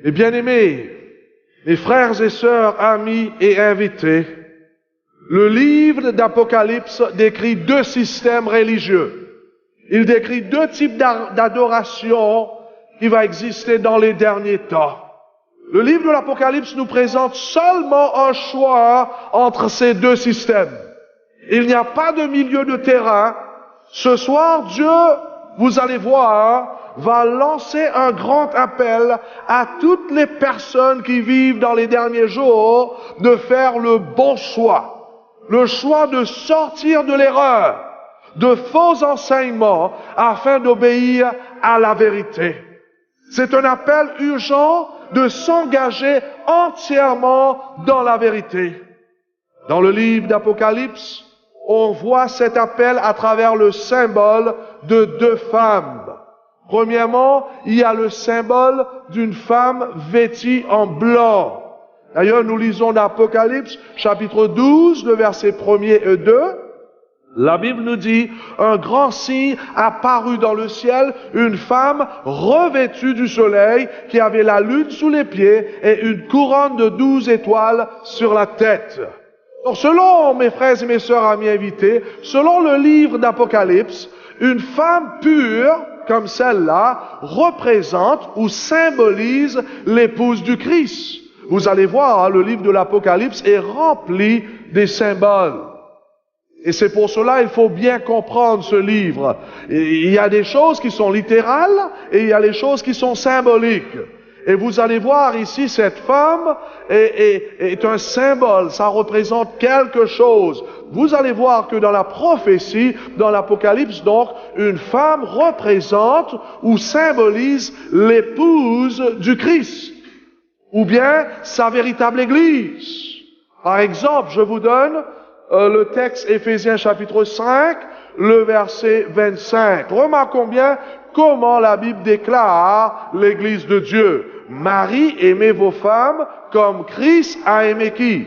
Et bien-aimés, mes frères et sœurs, amis et invités, le livre d'Apocalypse décrit deux systèmes religieux. Il décrit deux types d'adoration qui va exister dans les derniers temps. Le livre de l'Apocalypse nous présente seulement un choix entre ces deux systèmes. Il n'y a pas de milieu de terrain. Ce soir, Dieu, vous allez voir, va lancer un grand appel à toutes les personnes qui vivent dans les derniers jours de faire le bon choix. Le choix de sortir de l'erreur, de faux enseignements, afin d'obéir à la vérité. C'est un appel urgent de s'engager entièrement dans la vérité. Dans le livre d'Apocalypse, on voit cet appel à travers le symbole de deux femmes. Premièrement, il y a le symbole d'une femme vêtue en blanc. D'ailleurs, nous lisons dans Apocalypse, chapitre 12, le verset 1er et 2. La Bible nous dit, un grand signe apparut dans le ciel, une femme revêtue du soleil, qui avait la lune sous les pieds et une couronne de 12 étoiles sur la tête. Donc, selon mes frères et mes sœurs amis invités, selon le livre d'Apocalypse, une femme pure, comme celle-là, représente ou symbolise l'épouse du Christ. Vous allez voir, le livre de l'Apocalypse est rempli des symboles. Et c'est pour cela qu'il faut bien comprendre ce livre. Il y a des choses qui sont littérales et il y a des choses qui sont symboliques. Et vous allez voir ici, cette femme est un symbole, ça représente quelque chose. Vous allez voir que dans la prophétie, dans l'Apocalypse, donc, une femme représente ou symbolise l'épouse du Christ, ou bien sa véritable Église. Par exemple, je vous donne le texte Éphésiens chapitre 5, le verset 25. Remarquons bien comment la Bible déclare l'Église de Dieu. Marie, aimez vos femmes comme Christ a aimé qui?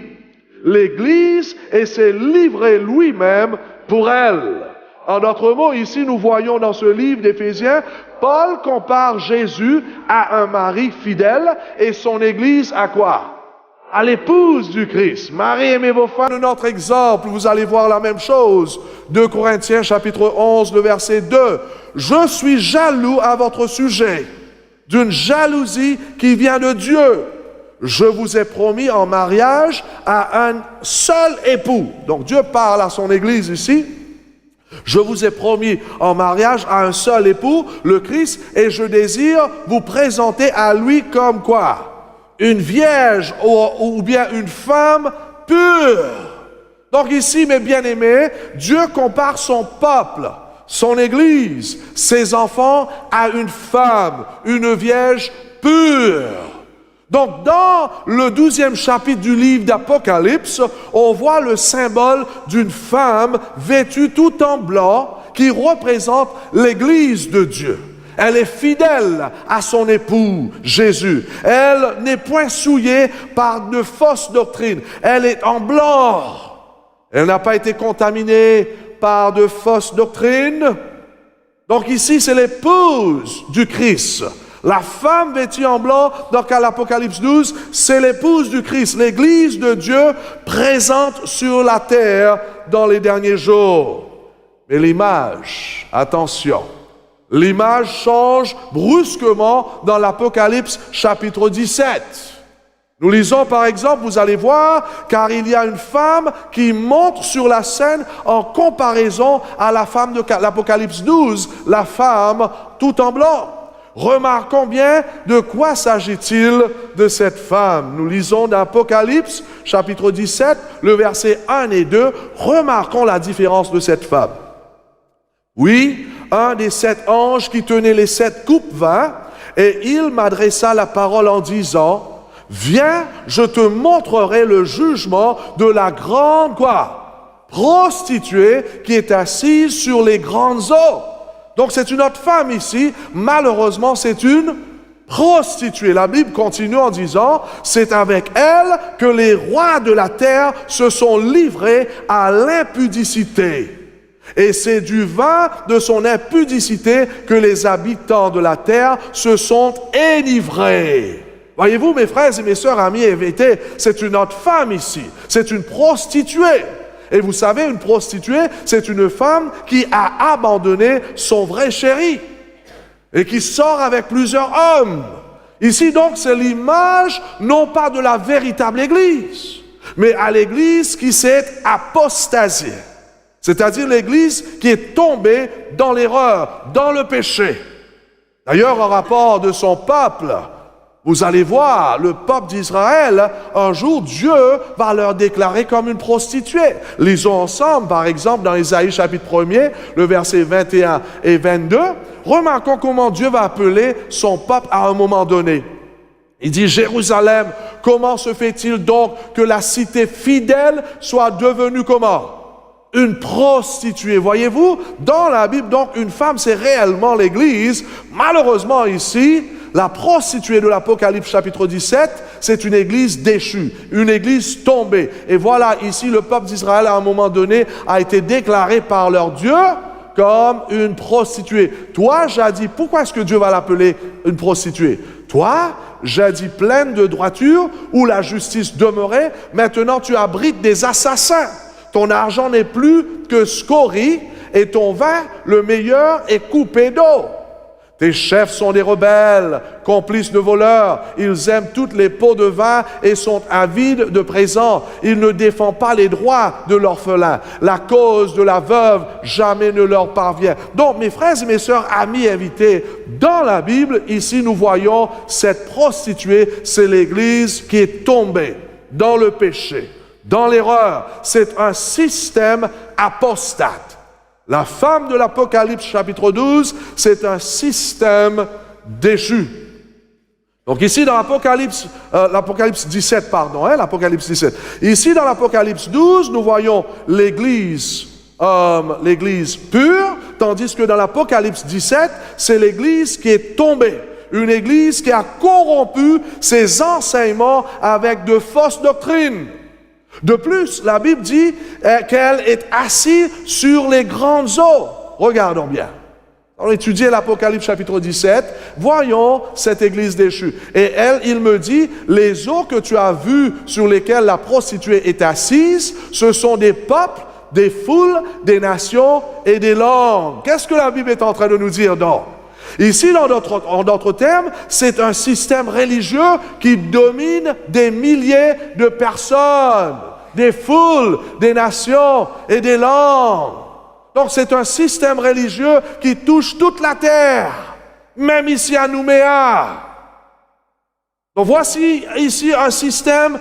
L'Église, et s'est livré lui-même pour elle. En d'autres mots, ici nous voyons dans ce livre d'Éphésiens, Paul compare Jésus à un mari fidèle et son Église à quoi? À l'épouse du Christ. Marie, aimez vos femmes. Un autre exemple, vous allez voir la même chose. 2 Corinthiens chapitre 11, le verset 2. Je suis jaloux à votre sujet, d'une jalousie qui vient de Dieu. Je vous ai promis en mariage à un seul époux. Donc Dieu parle à son Église ici. Je vous ai promis en mariage à un seul époux, le Christ, et je désire vous présenter à lui comme quoi? Une vierge ou bien une femme pure. Donc ici, mes bien-aimés, Dieu compare son peuple, son Église, ses enfants à une femme, une vierge pure. Donc dans le 12e chapitre du livre d'Apocalypse, on voit le symbole d'une femme vêtue tout en blanc qui représente l'Église de Dieu. Elle est fidèle à son époux, Jésus. Elle n'est point souillée par de fausses doctrines. Elle est en blanc. Elle n'a pas été contaminée par de fausses doctrines. Donc ici, c'est l'épouse du Christ. La femme vêtue en blanc, donc à l'Apocalypse 12, c'est l'épouse du Christ, l'Église de Dieu présente sur la terre dans les derniers jours. Mais l'image, attention, l'image change brusquement dans l'Apocalypse chapitre 17. Nous lisons par exemple, vous allez voir, car il y a une femme qui monte sur la scène en comparaison à la femme de l'Apocalypse 12, la femme tout en blanc. Remarquons bien de quoi s'agit-il de cette femme. Nous lisons d'Apocalypse chapitre 17, le verset 1 et 2. Remarquons la différence de cette femme. Oui, un des 7 anges qui tenait les 7 coupes vint, et il m'adressa la parole en disant, « Viens, je te montrerai le jugement de la grande, quoi? Prostituée qui est assise sur les grandes eaux. » Donc c'est une autre femme ici, malheureusement c'est une prostituée. La Bible continue en disant, c'est avec elle que les rois de la terre se sont livrés à l'impudicité. Et c'est du vin de son impudicité que les habitants de la terre se sont enivrés. Voyez-vous, mes frères et mes sœurs, amis invités, c'est une autre femme ici. C'est une prostituée. Et vous savez, une prostituée, c'est une femme qui a abandonné son vrai chéri et qui sort avec plusieurs hommes. Ici, donc, c'est l'image, non pas de la véritable Église, mais à l'Église qui s'est apostasiée. C'est-à-dire l'Église qui est tombée dans l'erreur, dans le péché. D'ailleurs, en rapport de son peuple, vous allez voir, le peuple d'Israël, un jour, Dieu va leur déclarer comme une prostituée. Lisons ensemble, par exemple, dans Ésaïe chapitre 1er, le verset 21 et 22. Remarquons comment Dieu va appeler son peuple à un moment donné. Il dit, Jérusalem, comment se fait-il donc que la cité fidèle soit devenue comment? Une prostituée. Voyez-vous, dans la Bible, donc, une femme, c'est réellement l'Église. Malheureusement, ici, la prostituée de l'Apocalypse chapitre 17, c'est une église déchue, une église tombée. Et voilà, ici, le peuple d'Israël, à un moment donné, a été déclaré par leur Dieu comme une prostituée. Toi, jadis, pourquoi est-ce que Dieu va l'appeler une prostituée? Toi, jadis pleine de droiture, où la justice demeurait, maintenant tu abrites des assassins. Ton argent n'est plus que scorie, et ton vin, le meilleur, est coupé d'eau. Tes chefs sont des rebelles, complices de voleurs. Ils aiment toutes les pots de vin et sont avides de présents. Ils ne défendent pas les droits de l'orphelin. La cause de la veuve jamais ne leur parvient. Donc, mes frères et mes sœurs, amis invités, dans la Bible, ici, nous voyons cette prostituée, c'est l'Église qui est tombée dans le péché, dans l'erreur. C'est un système apostate. La femme de l'Apocalypse chapitre 12, c'est un système déchu. Donc ici dans l'Apocalypse 17, l'Apocalypse 17. Ici dans l'Apocalypse 12, nous voyons l'Église pure, tandis que dans l'Apocalypse 17, c'est l'Église qui est tombée. Une Église qui a corrompu ses enseignements avec de fausses doctrines. De plus, la Bible dit qu'elle est assise sur les grandes eaux. Regardons bien. On étudie l'Apocalypse chapitre 17. Voyons cette église déchue. Et elle, il me dit, les eaux que tu as vues sur lesquelles la prostituée est assise, ce sont des peuples, des foules, des nations et des langues. Qu'est-ce que la Bible est en train de nous dire donc? Ici, en d'autres termes, c'est un système religieux qui domine des milliers de personnes, des foules, des nations et des langues. Donc, c'est un système religieux qui touche toute la terre, même ici à Nouméa. Donc, voici ici un système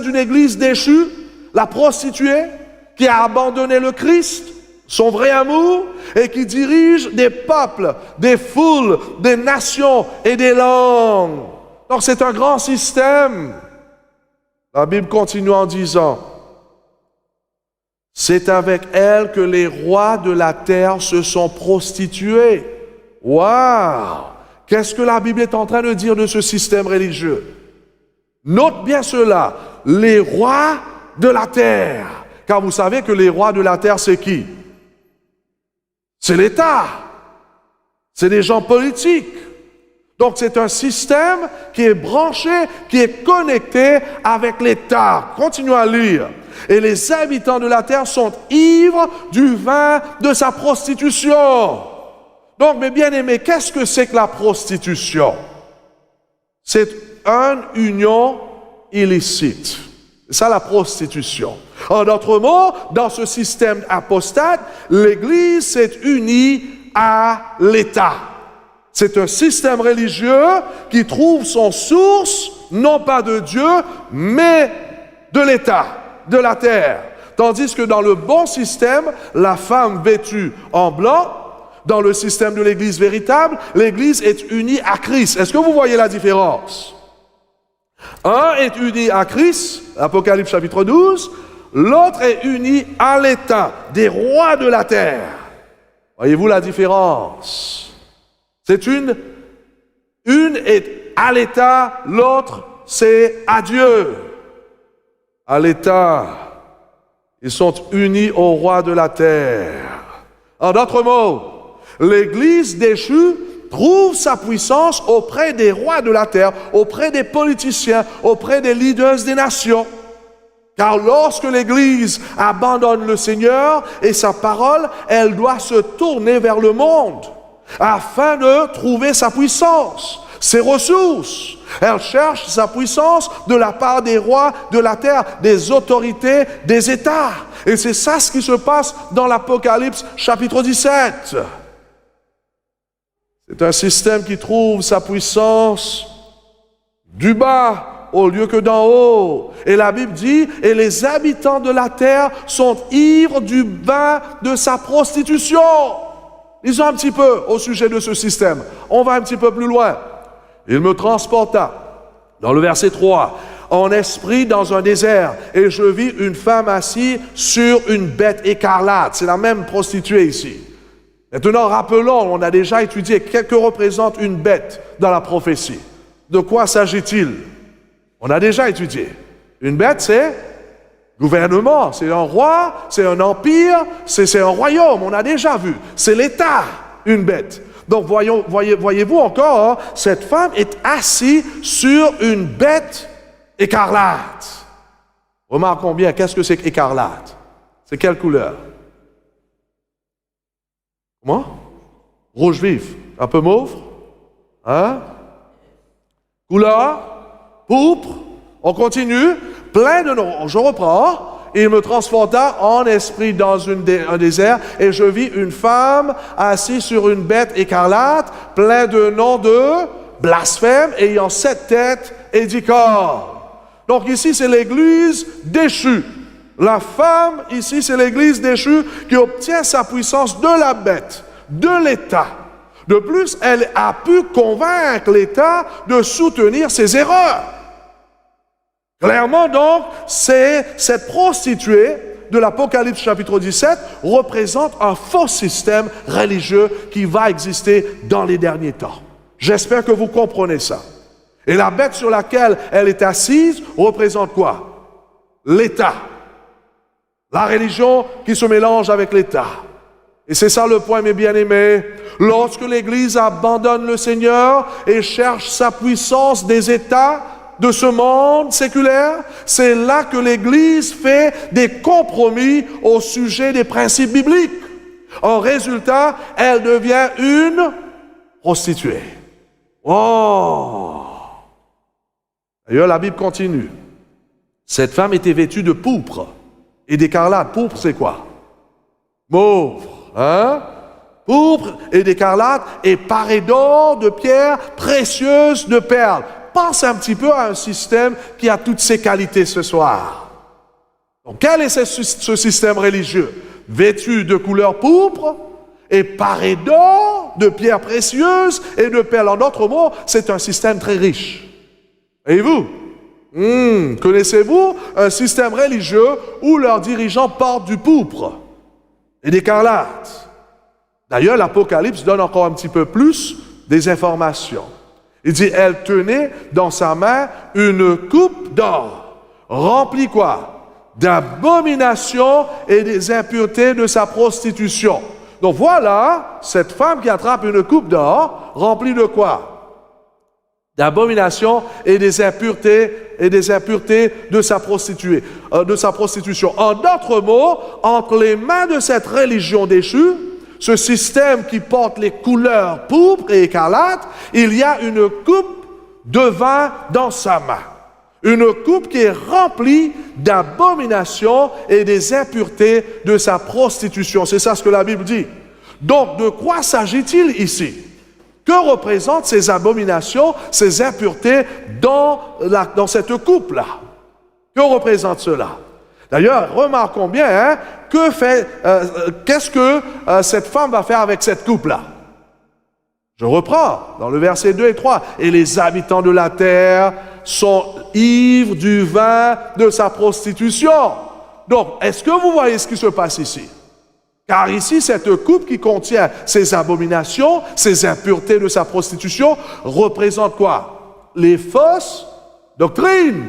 d'une église déchue, la prostituée, qui a abandonné le Christ, son vrai amour, et qui dirige des peuples, des foules, des nations et des langues. Donc c'est un grand système. La Bible continue en disant, c'est avec elle que les rois de la terre se sont prostitués. Waouh! Qu'est-ce que la Bible est en train de dire de ce système religieux? Note bien cela, les rois de la terre. Car vous savez que les rois de la terre, c'est qui? C'est l'État. C'est des gens politiques. Donc c'est un système qui est branché, qui est connecté avec l'État. Continuons à lire. Et les habitants de la terre sont ivres du vin de sa prostitution. Donc, mes bien-aimés, qu'est-ce que c'est que la prostitution? C'est une union illicite. C'est ça la prostitution. En d'autres mots, dans ce système apostate, l'Église s'est unie à l'État. C'est un système religieux qui trouve son source, non pas de Dieu, mais de l'État, de la terre. Tandis que dans le bon système, la femme vêtue en blanc, dans le système de l'Église véritable, l'Église est unie à Christ. Est-ce que vous voyez la différence? Un est uni à Christ, Apocalypse chapitre 12, l'autre est uni à l'État, des rois de la terre. Voyez-vous la différence? C'est une est à l'État, l'autre c'est à Dieu. À l'État, ils sont unis au roi de la terre. En d'autres mots, l'Église déchue trouve sa puissance auprès des rois de la terre, auprès des politiciens, auprès des leaders des nations. Car lorsque l'Église abandonne le Seigneur et sa parole, elle doit se tourner vers le monde afin de trouver sa puissance, ses ressources. Elle cherche sa puissance de la part des rois de la terre, des autorités, des États. Et c'est ça ce qui se passe dans l'Apocalypse chapitre 17. C'est un système qui trouve sa puissance du bas au lieu que d'en haut. Et la Bible dit, et les habitants de la terre sont ivres du vin de sa prostitution. Lisons un petit peu au sujet de ce système. On va un petit peu plus loin. Il me transporta, dans le verset 3, en esprit dans un désert, et je vis une femme assise sur une bête écarlate. C'est la même prostituée ici. Maintenant, rappelons, on a déjà étudié qu'est-ce que représente une bête dans la prophétie. De quoi s'agit-il? On a déjà étudié. Une bête, c'est gouvernement, c'est un roi, c'est un empire, c'est un royaume. On a déjà vu. C'est l'État, une bête. Donc, voyez-vous encore, hein, cette femme est assise sur une bête écarlate. Remarquons bien, qu'est-ce que c'est écarlate? C'est quelle couleur? Comment? Rouge vif. Un peu mauve? Hein? Couleur? Pourpre? On continue. Plein de noms. Je reprends. Il me transporta en esprit dans un désert, et je vis une femme assise sur une bête écarlate, plein de noms de blasphème, ayant 7 têtes et 10 corps. Donc ici, c'est l'église déchue. La femme, ici, c'est l'église déchue qui obtient sa puissance de la bête, de l'État. De plus, elle a pu convaincre l'État de soutenir ses erreurs. Clairement, donc, cette prostituée de l'Apocalypse chapitre 17 représente un faux système religieux qui va exister dans les derniers temps. J'espère que vous comprenez ça. Et la bête sur laquelle elle est assise représente quoi? L'État. La religion qui se mélange avec l'État. Et c'est ça le point, mes bien-aimés. Lorsque l'Église abandonne le Seigneur et cherche sa puissance des États, de ce monde séculaire, c'est là que l'Église fait des compromis au sujet des principes bibliques. En résultat, elle devient une prostituée. Oh! D'ailleurs, la Bible continue. Cette femme était vêtue de pourpre et d'écarlate. Pourpre, c'est quoi? Mauve, hein? Pourpre et d'écarlate et parée d'or, de pierres précieuses, de perles. Pense un petit peu à un système qui a toutes ces qualités ce soir. Donc, quel est ce système religieux? Vêtu de couleur pourpre et paré d'or, de pierres précieuses et de perles. En d'autres mots, c'est un système très riche. Et vous? Connaissez-vous un système religieux où leurs dirigeants portent du pourpre et d'écarlate? D'ailleurs, l'Apocalypse donne encore un petit peu plus des informations. Il dit, elle tenait dans sa main une coupe d'or, remplie quoi? D'abominations et des impuretés de sa prostitution. Donc voilà, cette femme qui attrape une coupe d'or, remplie de quoi? D'abominations et des impuretés de sa prostitution. En d'autres mots, entre les mains de cette religion déchue, ce système qui porte les couleurs pourpre et écarlate, il y a une coupe de vin dans sa main. Une coupe qui est remplie d'abominations et des impuretés de sa prostitution. C'est ça ce que la Bible dit. Donc, de quoi s'agit-il ici? Que représentent ces abominations, ces impuretés dans cette coupe-là? Que représente cela? D'ailleurs, remarquons bien, hein, qu'est-ce que cette femme va faire avec cette coupe-là? Je reprends dans le verset 2 et 3. Et les habitants de la terre sont ivres du vin de sa prostitution. Donc, est-ce que vous voyez ce qui se passe ici? Car ici, cette coupe qui contient ces abominations, ces impuretés de sa prostitution, représente quoi? Les fausses doctrines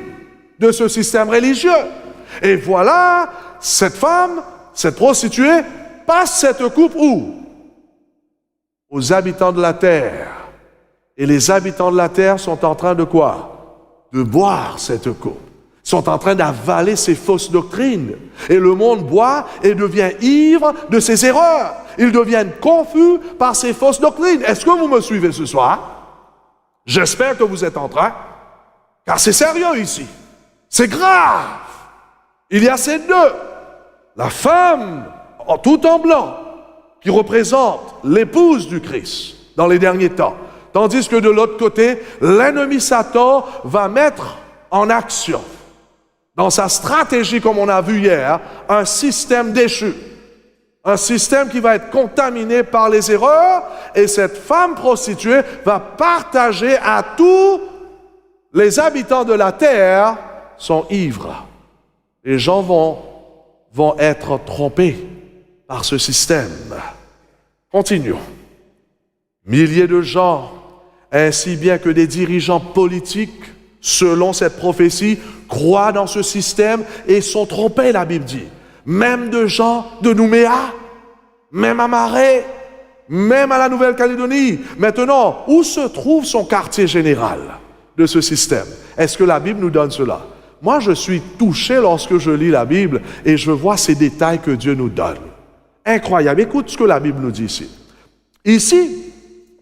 de ce système religieux. Et voilà, cette femme, cette prostituée, passe cette coupe où? aux habitants de la terre. Et les habitants de la terre sont en train de quoi? De boire cette coupe. Ils sont en train d'avaler ces fausses doctrines. Et le monde boit et devient ivre de ses erreurs. Ils deviennent confus par ces fausses doctrines. Est-ce que vous me suivez ce soir? J'espère que vous êtes en train, car c'est sérieux ici. C'est grave. Il y a ces deux. La femme, tout en blanc, qui représente l'épouse du Christ dans les derniers temps. Tandis que de l'autre côté, l'ennemi Satan va mettre en action, dans sa stratégie, comme on a vu hier, un système déchu. Un système qui va être contaminé par les erreurs, et cette femme prostituée va partager à tous les habitants de la terre son ivre. Les gens vont être trompés par ce système. Continuons. Milliers de gens, ainsi bien que des dirigeants politiques, selon cette prophétie, croient dans ce système et sont trompés, la Bible dit. Même de gens de Nouméa, même à Marais, même à la Nouvelle-Calédonie. Maintenant, où se trouve son quartier général de ce système? Est-ce que la Bible nous donne cela? Moi, je suis touché lorsque je lis la Bible et je vois ces détails que Dieu nous donne. Incroyable. Écoute ce que la Bible nous dit ici. Ici,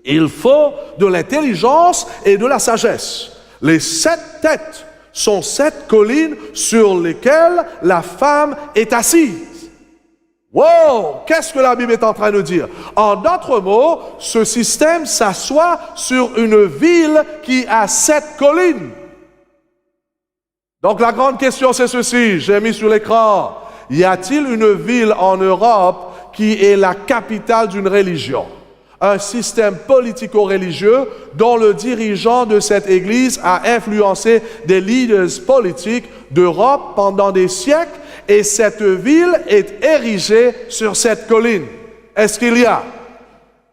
il faut de l'intelligence et de la sagesse. Les 7 têtes sont 7 collines sur lesquelles la femme est assise. Wow! Qu'est-ce que la Bible est en train de dire? En d'autres mots, ce système s'assoit sur une ville qui a 7 collines. Donc la grande question c'est ceci, j'ai mis sur l'écran. Y a-t-il une ville en Europe qui est la capitale d'une religion? Un système politico-religieux dont le dirigeant de cette Église a influencé des leaders politiques d'Europe pendant des siècles, et cette ville est érigée sur cette colline. Est-ce qu'il y a?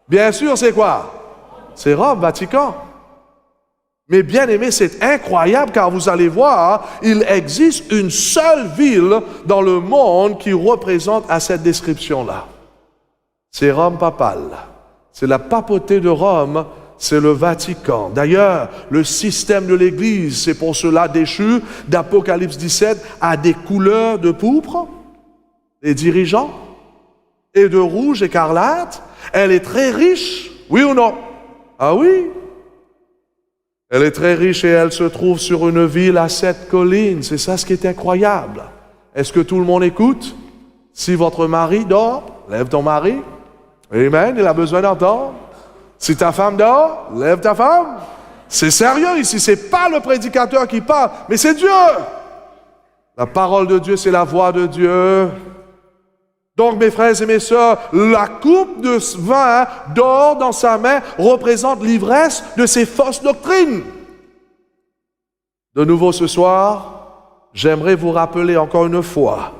Bien sûr, c'est quoi? C'est Rome, Vatican. Mais bien aimé, c'est incroyable car vous allez voir, il existe une seule ville dans le monde qui représente à cette description-là. C'est Rome papale. C'est la papauté de Rome, c'est le Vatican. D'ailleurs, le système de l'Église, c'est pour cela déchu, d'Apocalypse 17, a des couleurs de pourpre, des dirigeants, et de rouge écarlate. Elle est très riche, oui ou non? Ah oui? Elle est très riche et elle se trouve sur une ville à 7 collines. C'est ça ce qui est incroyable. Est-ce que tout le monde écoute? Si votre mari dort, lève ton mari. Amen, il a besoin d'entendre. Si ta femme dort, lève ta femme. C'est sérieux ici, c'est pas le prédicateur qui parle, mais c'est Dieu. La parole de Dieu, c'est la voix de Dieu. Donc, mes frères et mes sœurs, la coupe de vin d'or dans sa main représente l'ivresse de ces fausses doctrines. De nouveau ce soir, j'aimerais vous rappeler encore une fois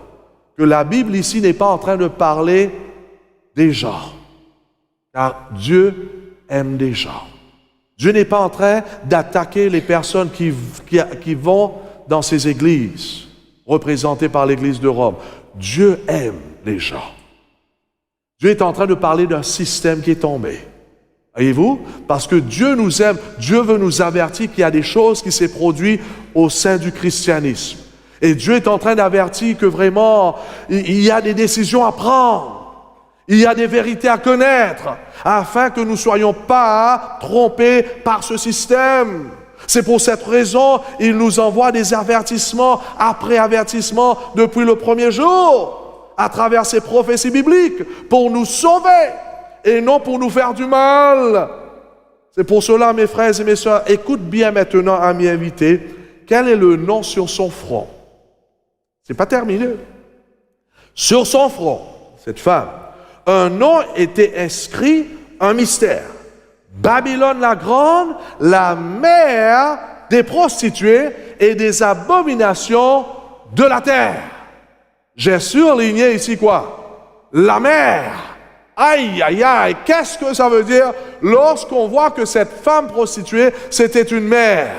que la Bible ici n'est pas en train de parler des gens. Car Dieu aime des gens. Dieu n'est pas en train d'attaquer les personnes qui vont dans ces églises, représentées par l'Église de Rome. Dieu aime les gens. Dieu est en train de parler d'un système qui est tombé. Voyez-vous? Parce que Dieu nous aime, Dieu veut nous avertir qu'il y a des choses qui s'est produites au sein du christianisme. Et Dieu est en train d'avertir que vraiment, il y a des décisions à prendre. Il y a des vérités à connaître, afin que nous ne soyons pas trompés par ce système. C'est pour cette raison, il nous envoie des avertissements après avertissements depuis le premier jour, à travers ces prophéties bibliques, pour nous sauver et non pour nous faire du mal. C'est pour cela, mes frères et mes sœurs, écoute bien maintenant, amis invités, quel est le nom sur son front? C'est pas terminé. Sur son front, cette femme, un nom était inscrit, un mystère. Babylone la grande, la mère des prostituées et des abominations de la terre. J'ai surligné ici quoi? La mère. Aïe, aïe, aïe. Qu'est-ce que ça veut dire lorsqu'on voit que cette femme prostituée, c'était une mère?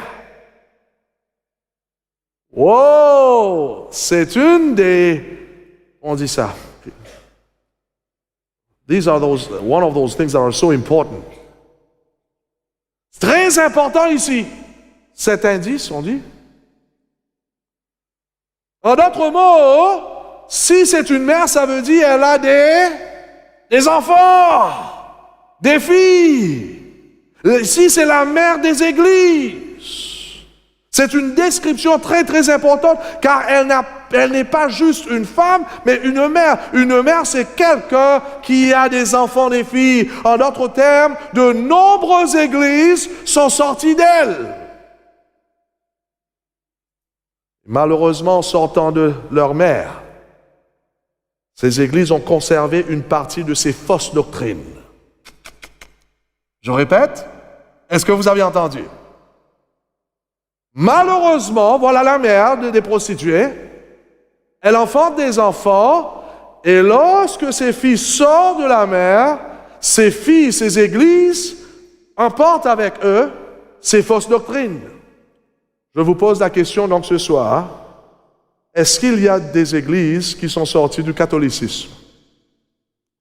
Wow! C'est une des... On dit ça... These are one of those things that are so important. Très important ici. Cet indice, on dit. En d'autres mots, si c'est une mère, ça veut dire elle a des enfants, des filles. Si c'est la mère des églises, c'est une description très très importante car elle n'est pas juste une femme, mais une mère. Une mère, c'est quelqu'un qui a des enfants, des filles. En d'autres termes, de nombreuses églises sont sorties d'elle. Malheureusement, sortant de leur mère, ces églises ont conservé une partie de ces fausses doctrines. Je répète, est-ce que vous avez entendu? Malheureusement, voilà la mère des prostituées. Elle enfante des enfants, et lorsque ces filles sortent de la mère, ces filles, ces églises, emportent avec eux ces fausses doctrines. Je vous pose la question donc ce soir, est-ce qu'il y a des églises qui sont sorties du catholicisme?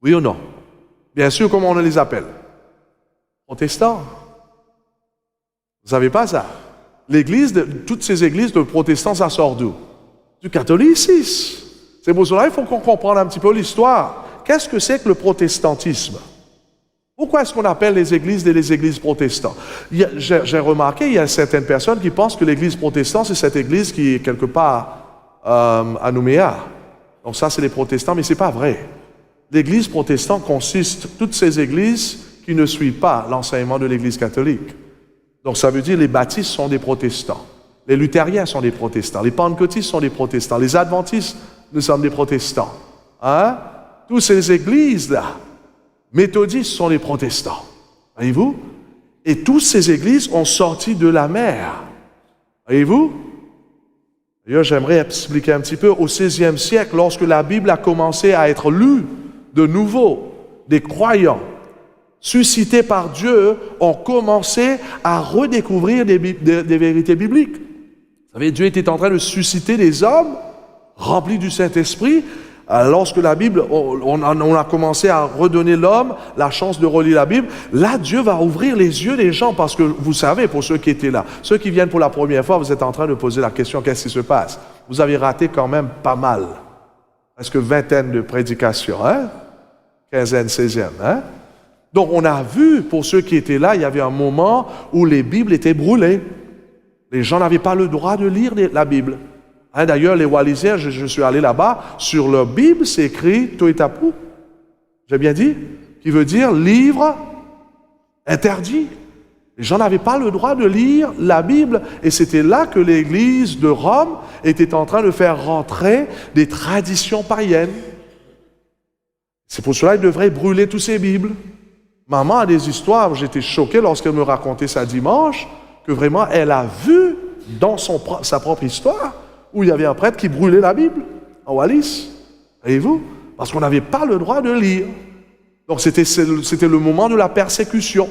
Oui ou non? Bien sûr, comment on les appelle? Protestants. Vous savez pas ça? Toutes ces églises de protestants, ça sort d'où? Du catholicisme. C'est pour cela qu'il faut qu'on comprenne un petit peu l'histoire. Qu'est-ce que c'est que le protestantisme? Pourquoi est-ce qu'on appelle les églises protestantes? J'ai remarqué, il y a certaines personnes qui pensent que l'église protestante, c'est cette église qui est quelque part à Nouméa. Donc ça, c'est les protestants, mais ce n'est pas vrai. L'église protestante consiste toutes ces églises qui ne suivent pas l'enseignement de l'église catholique. Donc ça veut dire les baptistes sont des protestants. Les luthériens sont des protestants. Les pentecôtistes sont des protestants. Les adventistes, nous sommes des protestants. Hein? Toutes ces églises-là, méthodistes sont des protestants. Voyez-vous? Et toutes ces églises ont sorti de la mer. Voyez-vous? D'ailleurs, j'aimerais expliquer un petit peu. Au XVIe siècle, lorsque la Bible a commencé à être lue de nouveau, des croyants suscités par Dieu ont commencé à redécouvrir des vérités bibliques. Vous savez, Dieu était en train de susciter des hommes remplis du Saint-Esprit. Lorsque la Bible, on a commencé à redonner l'homme la chance de relire la Bible, là, Dieu va ouvrir les yeux des gens parce que vous savez, pour ceux qui étaient là, ceux qui viennent pour la première fois, vous êtes en train de poser la question, qu'est-ce qui se passe? Vous avez raté quand même pas mal. Presque vingtaine de prédications, hein? Quinzaine, 16e, hein? Donc, on a vu, pour ceux qui étaient là, il y avait un moment où les Bibles étaient brûlées. Les gens n'avaient pas le droit de lire la Bible. Hein, d'ailleurs, les Wallisiens, je suis allé là-bas, sur leur Bible, c'est écrit Toetapu. J'ai bien dit? Qui veut dire livre interdit. Les gens n'avaient pas le droit de lire la Bible. Et c'était là que l'Église de Rome était en train de faire rentrer des traditions païennes. C'est pour cela qu'ils devraient brûler tous ces Bibles. Maman a des histoires, j'étais choqué lorsqu'elle me racontait ça dimanche, que vraiment elle a vu dans sa propre histoire où il y avait un prêtre qui brûlait la Bible en Wallis. Voyez-vous? Parce qu'on n'avait pas le droit de lire. Donc c'était le moment de la persécution.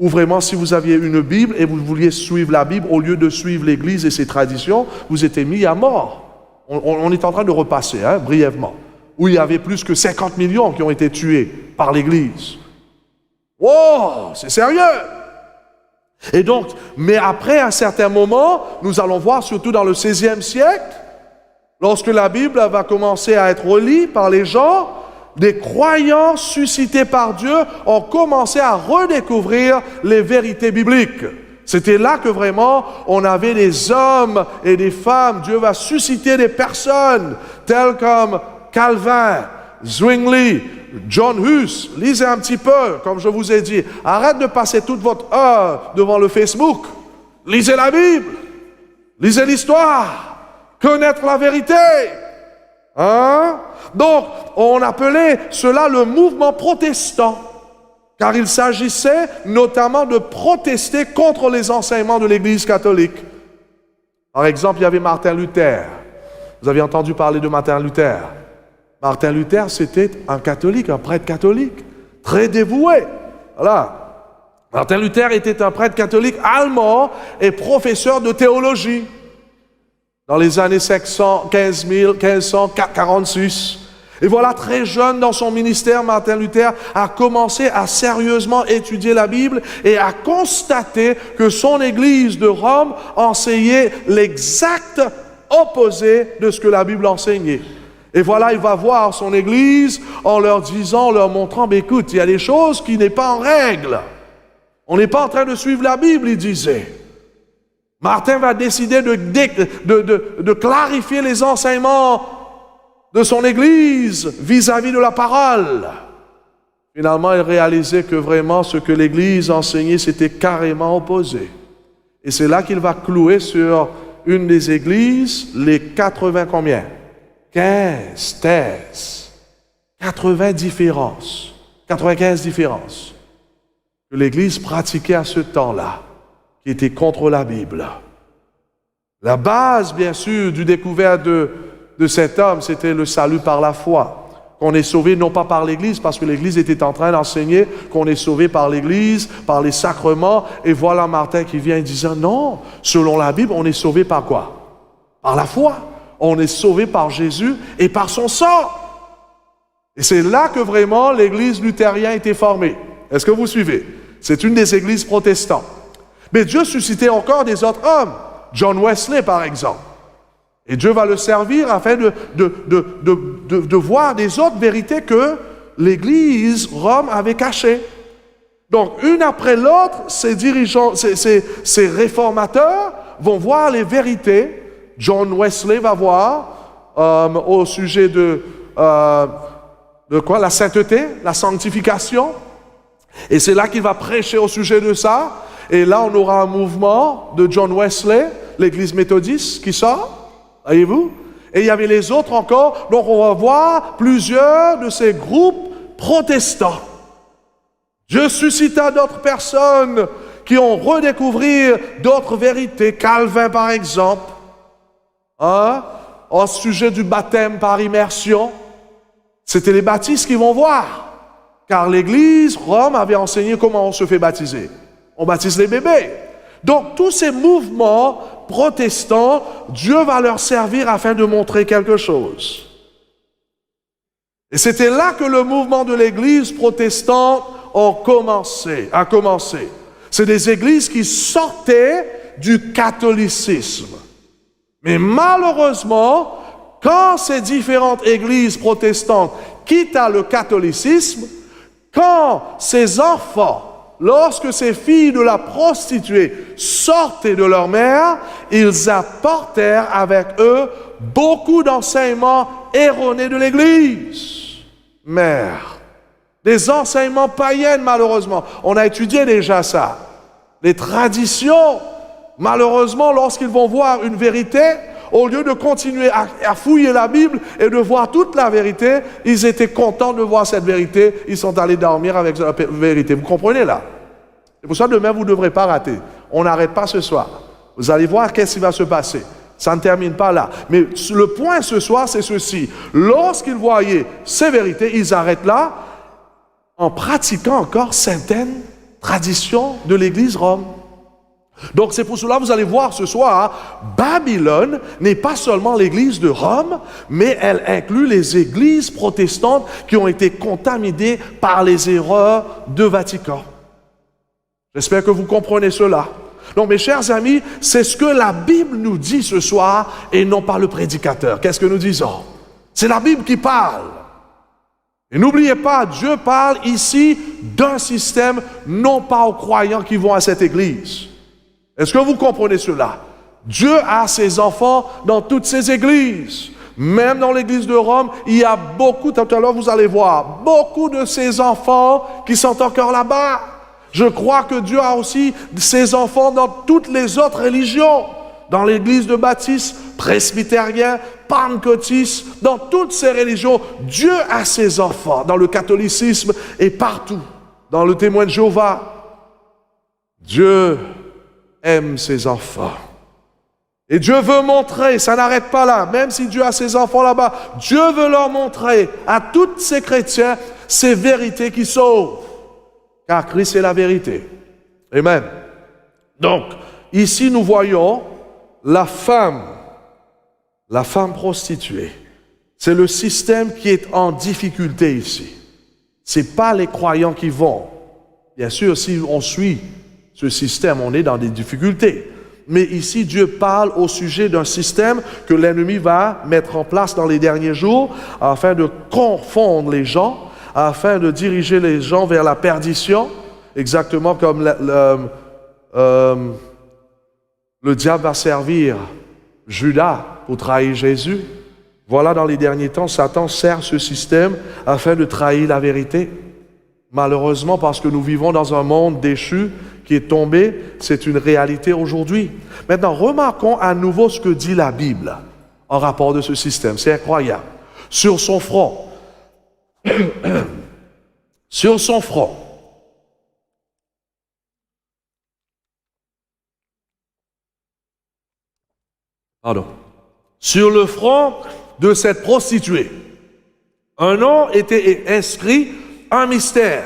Où vraiment, si vous aviez une Bible et vous vouliez suivre la Bible, au lieu de suivre l'Église et ses traditions, vous étiez mis à mort. On est en train de repasser, hein, brièvement. Où il y avait plus que 50 millions qui ont été tués par l'Église. Oh, c'est sérieux! Et donc, mais après, à un certain moment, nous allons voir, surtout dans le XVIe siècle, lorsque la Bible va commencer à être relie par les gens, des croyants suscités par Dieu ont commencé à redécouvrir les vérités bibliques. C'était là que vraiment, on avait des hommes et des femmes. Dieu va susciter des personnes telles comme Calvin, Zwingli, John Hus. Lisez un petit peu, comme je vous ai dit. Arrête de passer toute votre heure devant le Facebook. Lisez la Bible. Lisez l'histoire. Connaître la vérité. Hein? Donc, on appelait cela le mouvement protestant. Car il s'agissait notamment de protester contre les enseignements de l'Église catholique. Par exemple, il y avait Martin Luther. Vous avez entendu parler de Martin Luther? Martin Luther, c'était un catholique, un prêtre catholique, très dévoué. Voilà. Martin Luther était un prêtre catholique allemand et professeur de théologie. Dans les années 1546. Et voilà, très jeune dans son ministère, Martin Luther a commencé à sérieusement étudier la Bible et a constaté que son Église de Rome enseignait l'exact opposé de ce que la Bible enseignait. Et voilà, il va voir son Église en leur disant, en leur montrant, mais écoute, il y a des choses qui n'est pas en règle. On n'est pas en train de suivre la Bible, il disait. Martin va décider de clarifier les enseignements de son Église vis-à-vis de la parole. Finalement, il réalisait que vraiment ce que l'Église enseignait, c'était carrément opposé. Et c'est là qu'il va clouer sur une des églises les 80 combien? 15 thèses. 95 différences que l'Église pratiquait à ce temps-là, qui étaient contre la Bible. La base, bien sûr, du découvert de cet homme, c'était le salut par la foi. Qu'on est sauvé non pas par l'Église, parce que l'Église était en train d'enseigner qu'on est sauvé par l'Église, par les sacrements, et voilà Martin qui vient et disant, non, selon la Bible, on est sauvé par quoi? Par la foi. On est sauvé par Jésus et par son sang. Et c'est là que vraiment l'Église luthérienne était formée. Est-ce que vous suivez? C'est une des églises protestantes. Mais Dieu suscitait encore des autres hommes. John Wesley, par exemple. Et Dieu va le servir afin de voir des autres vérités que l'Église Rome avait cachées. Donc, une après l'autre, ces dirigeants, ces réformateurs vont voir les vérités. John Wesley va voir au sujet de quoi? La sainteté, la sanctification. Et c'est là qu'il va prêcher au sujet de ça. Et là, on aura un mouvement de John Wesley, l'Église méthodiste, qui sort. Voyez-vous? Et il y avait les autres encore. Donc, on va voir plusieurs de ces groupes protestants. Dieu suscita d'autres personnes qui ont redécouvert d'autres vérités. Calvin, par exemple. Au sujet du baptême par immersion. C'était les baptistes qui vont voir. Car l'Église, Rome, avait enseigné comment on se fait baptiser. On baptise les bébés. Donc, tous ces mouvements protestants, Dieu va leur servir afin de montrer quelque chose. Et c'était là que le mouvement de l'Église protestante a commencé. C'est des églises qui sortaient du catholicisme. Mais malheureusement, quand ces différentes églises protestantes quittent le catholicisme, quand ces enfants, lorsque ces filles de la prostituée sortaient de leur mère, ils apportèrent avec eux beaucoup d'enseignements erronés de l'Église. Mère, des enseignements païens malheureusement. On a étudié déjà ça. Les traditions, malheureusement, lorsqu'ils vont voir une vérité, au lieu de continuer à fouiller la Bible et de voir toute la vérité, ils étaient contents de voir cette vérité. Ils sont allés dormir avec la vérité. Vous comprenez là? C'est pour ça que demain, vous ne devrez pas rater. On n'arrête pas ce soir. Vous allez voir qu'est-ce qui va se passer. Ça ne termine pas là. Mais le point ce soir, c'est ceci. Lorsqu'ils voyaient ces vérités, ils arrêtent là en pratiquant encore certaines traditions de l'Église Rome. Donc c'est pour cela que vous allez voir ce soir, Babylone n'est pas seulement l'église de Rome, mais elle inclut les églises protestantes qui ont été contaminées par les erreurs de Vatican. J'espère que vous comprenez cela. Donc mes chers amis, c'est ce que la Bible nous dit ce soir et non pas le prédicateur. Qu'est-ce que nous disons? C'est la Bible qui parle. Et n'oubliez pas, Dieu parle ici d'un système, non pas aux croyants qui vont à cette église. Est-ce que vous comprenez cela? Dieu a ses enfants dans toutes ses églises. Même dans l'église de Rome, il y a beaucoup, tout à l'heure vous allez voir, beaucoup de ses enfants qui sont encore là-bas. Je crois que Dieu a aussi ses enfants dans toutes les autres religions. Dans l'église de baptiste, presbytérien, pentecôtiste, dans toutes ces religions, Dieu a ses enfants. Dans le catholicisme et partout. Dans le témoin de Jéhovah, Dieu aime ses enfants. Et Dieu veut montrer, ça n'arrête pas là, même si Dieu a ses enfants là-bas, Dieu veut leur montrer à tous ces chrétiens ces vérités qui sauvent. Car Christ est la vérité. Amen. Donc, ici nous voyons la femme prostituée. C'est le système qui est en difficulté ici. C'est pas les croyants qui vont. Bien sûr, si on suit ce système, on est dans des difficultés. Mais ici, Dieu parle au sujet d'un système que l'ennemi va mettre en place dans les derniers jours afin de confondre les gens, afin de diriger les gens vers la perdition, exactement comme le diable va servir Judas pour trahir Jésus. Voilà, dans les derniers temps, Satan sert ce système afin de trahir la vérité. Malheureusement, parce que nous vivons dans un monde déchu qui est tombé, c'est une réalité aujourd'hui. Maintenant, remarquons à nouveau ce que dit la Bible en rapport de ce système. C'est incroyable. Sur son front, sur son front, sur le front de cette prostituée, un nom était inscrit, un mystère.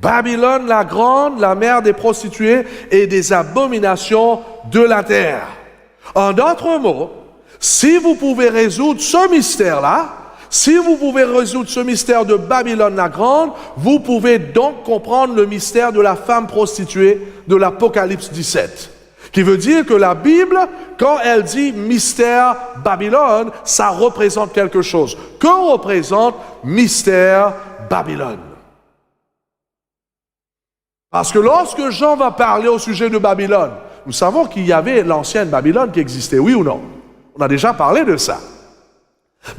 Babylone la grande, la mère des prostituées et des abominations de la terre. En d'autres mots, si vous pouvez résoudre ce mystère-là, si vous pouvez résoudre ce mystère de Babylone la grande, vous pouvez donc comprendre le mystère de la femme prostituée de l'Apocalypse 17. Qui veut dire que la Bible, quand elle dit mystère Babylone, ça représente quelque chose. Que représente mystère Babylone? Parce que lorsque Jean va parler au sujet de Babylone, nous savons qu'il y avait l'ancienne Babylone qui existait, oui ou non? On a déjà parlé de ça.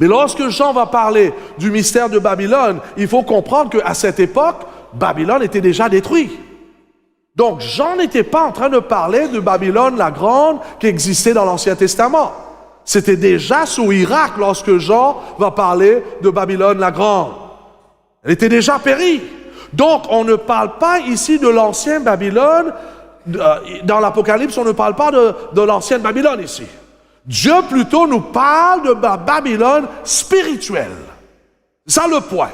Mais lorsque Jean va parler du mystère de Babylone, il faut comprendre qu'à cette époque, Babylone était déjà détruite. Donc Jean n'était pas en train de parler de Babylone la grande qui existait dans l'Ancien Testament. C'était déjà sous Irak lorsque Jean va parler de Babylone la grande. Elle était déjà périe. Donc, on ne parle pas ici de l'ancienne Babylone. Dans l'Apocalypse, on ne parle pas de l'ancienne Babylone ici. Dieu plutôt nous parle de Babylone spirituelle. C'est ça le point.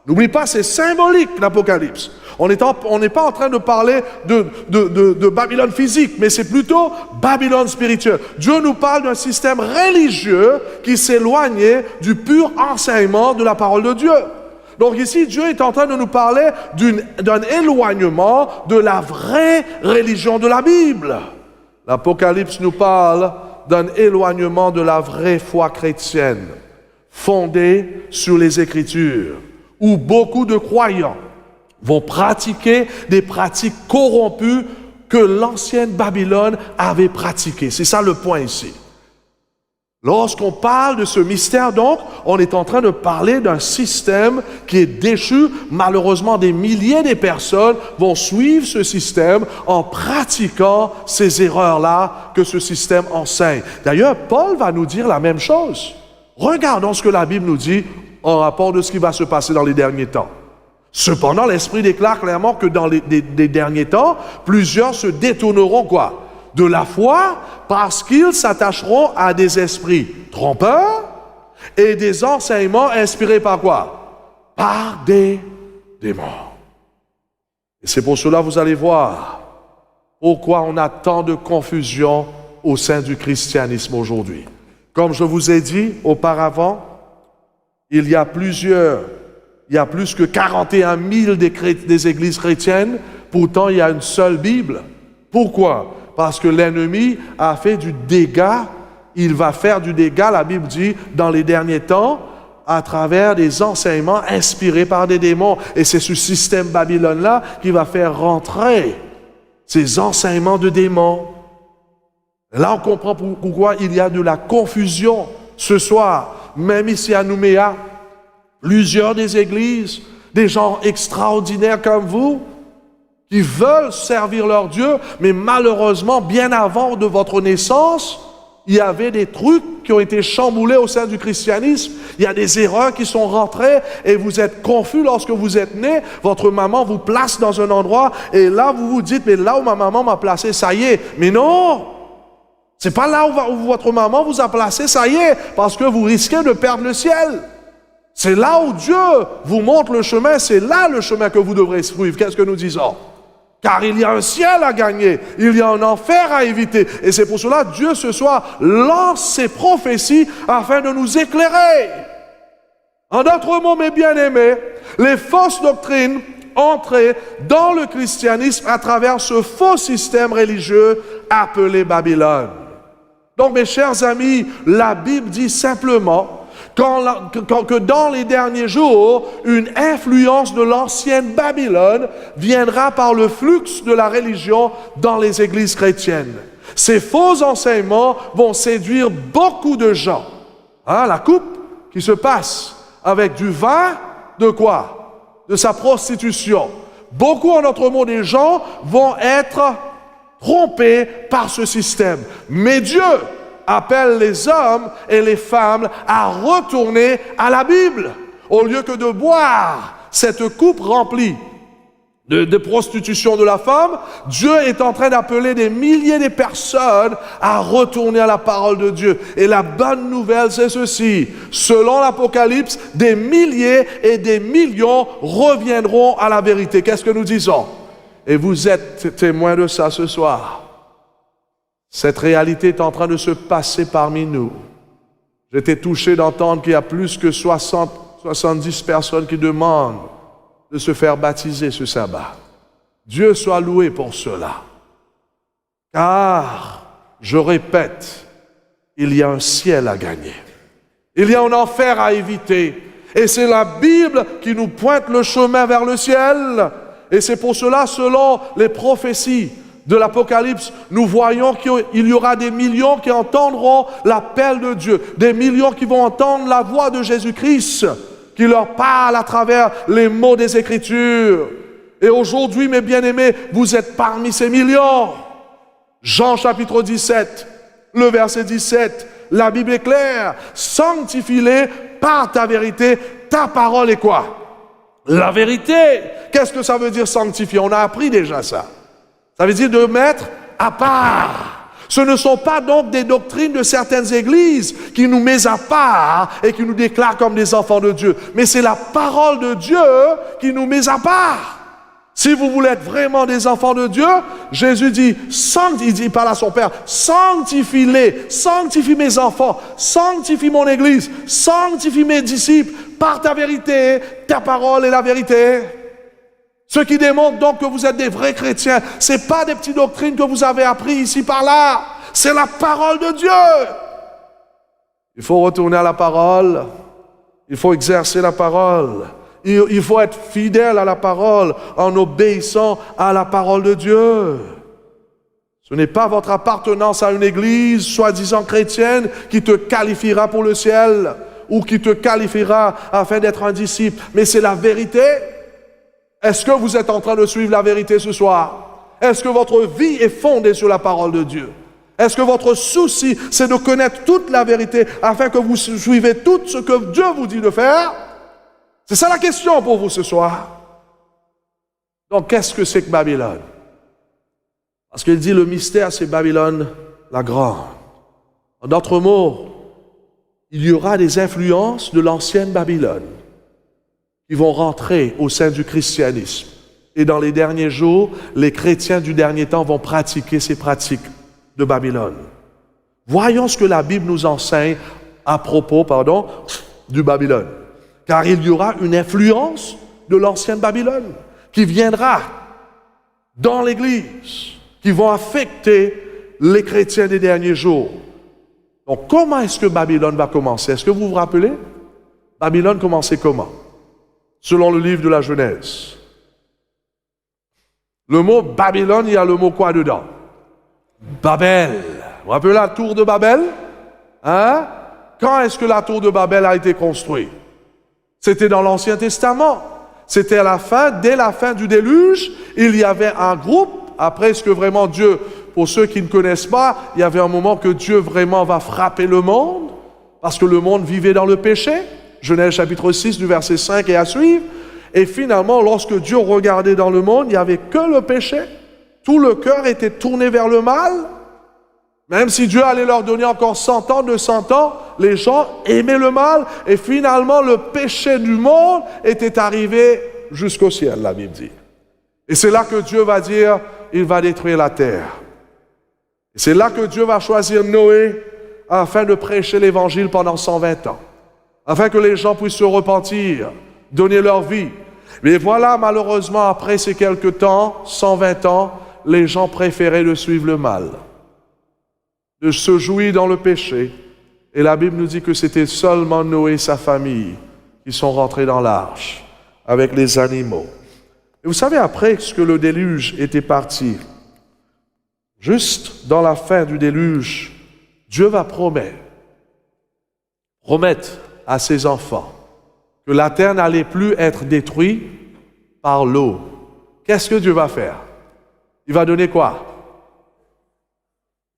N'oublie pas, c'est symbolique l'Apocalypse. On n'est pas en train de parler de Babylone physique, mais c'est plutôt Babylone spirituelle. Dieu nous parle d'un système religieux qui s'éloignait du pur enseignement de la parole de Dieu. Donc ici, Dieu est en train de nous parler d'un éloignement de la vraie religion de la Bible. L'Apocalypse nous parle d'un éloignement de la vraie foi chrétienne, fondée sur les Écritures, où beaucoup de croyants vont pratiquer des pratiques corrompues que l'ancienne Babylone avait pratiquées. C'est ça le point ici. Lorsqu'on parle de ce mystère, donc, on est en train de parler d'un système qui est déchu. Malheureusement, des milliers de personnes vont suivre ce système en pratiquant ces erreurs-là que ce système enseigne. D'ailleurs, Paul va nous dire la même chose. Regardons ce que la Bible nous dit en rapport de ce qui va se passer dans les derniers temps. Cependant, l'Esprit déclare clairement que dans les derniers temps, plusieurs se détourneront quoi? De la foi, parce qu'ils s'attacheront à des esprits trompeurs et des enseignements inspirés par quoi? Par des démons. Et c'est pour cela, vous allez voir, pourquoi on a tant de confusion au sein du christianisme aujourd'hui. Comme je vous ai dit auparavant, il y a plus que 41 000 des églises chrétiennes, pourtant il y a une seule Bible. Pourquoi? Parce que l'ennemi a fait du dégât, il va faire du dégât, la Bible dit, dans les derniers temps, à travers des enseignements inspirés par des démons. Et c'est ce système Babylone-là qui va faire rentrer ces enseignements de démons. Là, on comprend pourquoi il y a de la confusion ce soir, même ici à Nouméa. Plusieurs des églises, des gens extraordinaires comme vous, qui veulent servir leur Dieu, mais malheureusement, bien avant de votre naissance, il y avait des trucs qui ont été chamboulés au sein du christianisme. Il y a des erreurs qui sont rentrées et vous êtes confus lorsque vous êtes né. Votre maman vous place dans un endroit et là, vous vous dites, mais là où ma maman m'a placé, ça y est. Mais non! C'est pas là où votre maman vous a placé, ça y est, parce que vous risquez de perdre le ciel. C'est là où Dieu vous montre le chemin, c'est là le chemin que vous devrez suivre. Qu'est-ce que nous disons? Car il y a un ciel à gagner, il y a un enfer à éviter. Et c'est pour cela que Dieu ce soir lance ses prophéties afin de nous éclairer. En d'autres mots, mes bien-aimés, les fausses doctrines entraient dans le christianisme à travers ce faux système religieux appelé Babylone. Donc, mes chers amis, la Bible dit simplement que dans les derniers jours, une influence de l'ancienne Babylone viendra par le flux de la religion dans les églises chrétiennes. Ces faux enseignements vont séduire beaucoup de gens. Hein, la coupe qui se passe avec du vin, de quoi? De sa prostitution. Beaucoup, en d'autres mots, des gens vont être trompés par ce système. Mais Dieu appelle les hommes et les femmes à retourner à la Bible, au lieu que de boire cette coupe remplie de prostitution de la femme. Dieu est en train d'appeler des milliers de personnes à retourner à la parole de Dieu. Et la bonne nouvelle, c'est ceci. Selon l'Apocalypse, des milliers et des millions reviendront à la vérité. Qu'est-ce que nous disons? Et vous êtes témoins de ça ce soir. Cette réalité est en train de se passer parmi nous. J'étais touché d'entendre qu'il y a plus que 70 personnes qui demandent de se faire baptiser ce sabbat. Dieu soit loué pour cela. Car, je répète, il y a un ciel à gagner. Il y a un enfer à éviter. Et c'est la Bible qui nous pointe le chemin vers le ciel. Et c'est pour cela, selon les prophéties de l'Apocalypse, nous voyons qu'il y aura des millions qui entendront l'appel de Dieu, des millions qui vont entendre la voix de Jésus-Christ, qui leur parle à travers les mots des Écritures. Et aujourd'hui, mes bien-aimés, vous êtes parmi ces millions. Jean chapitre 17, le verset 17, la Bible est claire. Sanctifie-les par ta vérité, ta parole est quoi? La vérité. Qu'est-ce que ça veut dire sanctifier? On a appris déjà ça. Ça veut dire de mettre à part. Ce ne sont pas donc des doctrines de certaines églises qui nous mettent à part et qui nous déclarent comme des enfants de Dieu. Mais c'est la parole de Dieu qui nous met à part. Si vous voulez être vraiment des enfants de Dieu, Jésus dit, il parle à son Père, sanctifie-les, sanctifie mes enfants, sanctifie mon Église, sanctifie mes disciples par ta vérité, ta parole est la vérité. Ce qui démontre donc que vous êtes des vrais chrétiens. Ce n'est pas des petites doctrines que vous avez apprises ici par là. C'est la parole de Dieu. Il faut retourner à la parole. Il faut exercer la parole. Il faut être fidèle à la parole en obéissant à la parole de Dieu. Ce n'est pas votre appartenance à une église soi-disant chrétienne qui te qualifiera pour le ciel ou qui te qualifiera afin d'être un disciple, mais c'est la vérité. Est-ce que vous êtes en train de suivre la vérité ce soir? Est-ce que votre vie est fondée sur la parole de Dieu? Est-ce que votre souci, c'est de connaître toute la vérité afin que vous suivez tout ce que Dieu vous dit de faire? C'est ça la question pour vous ce soir. Donc, qu'est-ce que c'est que Babylone? Parce qu'il dit le mystère, c'est Babylone la grande. En d'autres mots, il y aura des influences de l'ancienne Babylone qui vont rentrer au sein du christianisme. Et dans les derniers jours, les chrétiens du dernier temps vont pratiquer ces pratiques de Babylone. Voyons ce que la Bible nous enseigne à propos, du Babylone. Car il y aura une influence de l'ancienne Babylone qui viendra dans l'Église, qui vont affecter les chrétiens des derniers jours. Donc, comment est-ce que Babylone va commencer? Est-ce que vous vous rappelez? Babylone commençait comment? Selon le livre de la Genèse. Le mot Babylone, il y a le mot quoi dedans? Babel. Vous vous rappelez la tour de Babel? Hein? Quand est-ce que la tour de Babel a été construite? C'était dans l'Ancien Testament. C'était dès la fin du déluge, il y avait un groupe. Après, est-ce que vraiment Dieu, pour ceux qui ne connaissent pas, il y avait un moment que Dieu vraiment va frapper le monde, parce que le monde vivait dans le péché. Genèse chapitre 6 du verset 5 et à suivre. Et finalement, lorsque Dieu regardait dans le monde, il n'y avait que le péché. Tout le cœur était tourné vers le mal. Même si Dieu allait leur donner encore 100 ans, 200 ans, les gens aimaient le mal. Et finalement, le péché du monde était arrivé jusqu'au ciel, la Bible dit. Et c'est là que Dieu va dire, il va détruire la terre. Et c'est là que Dieu va choisir Noé afin de prêcher l'évangile pendant 120 ans. afin que les gens puissent se repentir, donner leur vie. Mais voilà, malheureusement, après ces quelques temps, 120 ans, les gens préféraient de suivre le mal, de se jouir dans le péché. Et la Bible nous dit que c'était seulement Noé et sa famille qui sont rentrés dans l'arche avec les animaux. Et vous savez, après que le déluge était parti, juste dans la fin du déluge, Dieu va promettre à ses enfants que la terre n'allait plus être détruite par l'eau. Qu'est-ce que Dieu va faire? Il va donner quoi?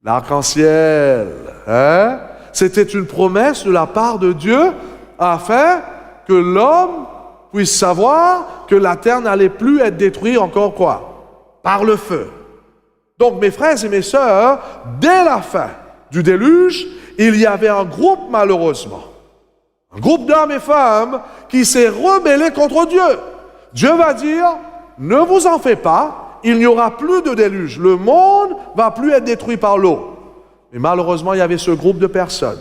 L'arc-en-ciel. Hein? C'était une promesse de la part de Dieu afin que l'homme puisse savoir que la terre n'allait plus être détruite encore quoi? Par le feu. Donc mes frères et mes sœurs, dès la fin du déluge, il y avait un groupe malheureusement, un groupe d'hommes et femmes qui s'est rebellé contre Dieu. Dieu va dire, ne vous en faites pas, il n'y aura plus de déluge. Le monde va plus être détruit par l'eau. Mais malheureusement, il y avait ce groupe de personnes.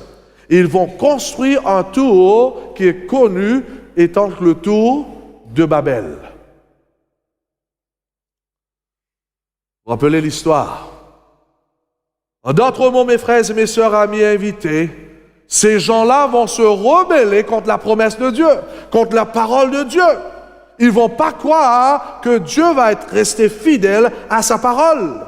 Ils vont construire un tour qui est connu étant le tour de Babel. Vous rappelez l'histoire. En d'autres mots, mes frères et mes sœurs, amis invités, ces gens-là vont se rebeller contre la promesse de Dieu, contre la parole de Dieu. Ils ne vont pas croire que Dieu va être resté fidèle à sa parole.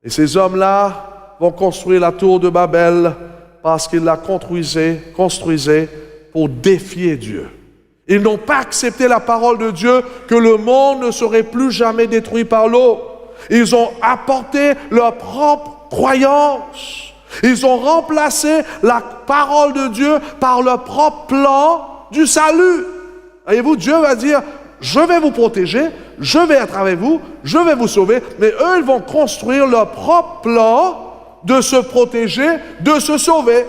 Et ces hommes-là vont construire la tour de Babel parce qu'ils la construisaient pour défier Dieu. Ils n'ont pas accepté la parole de Dieu que le monde ne serait plus jamais détruit par l'eau. Ils ont apporté leur propre croyance. Ils ont remplacé la parole de Dieu par leur propre plan du salut. Voyez-vous, Dieu va dire, je vais vous protéger, je vais être avec vous, je vais vous sauver, mais eux, ils vont construire leur propre plan de se protéger, de se sauver.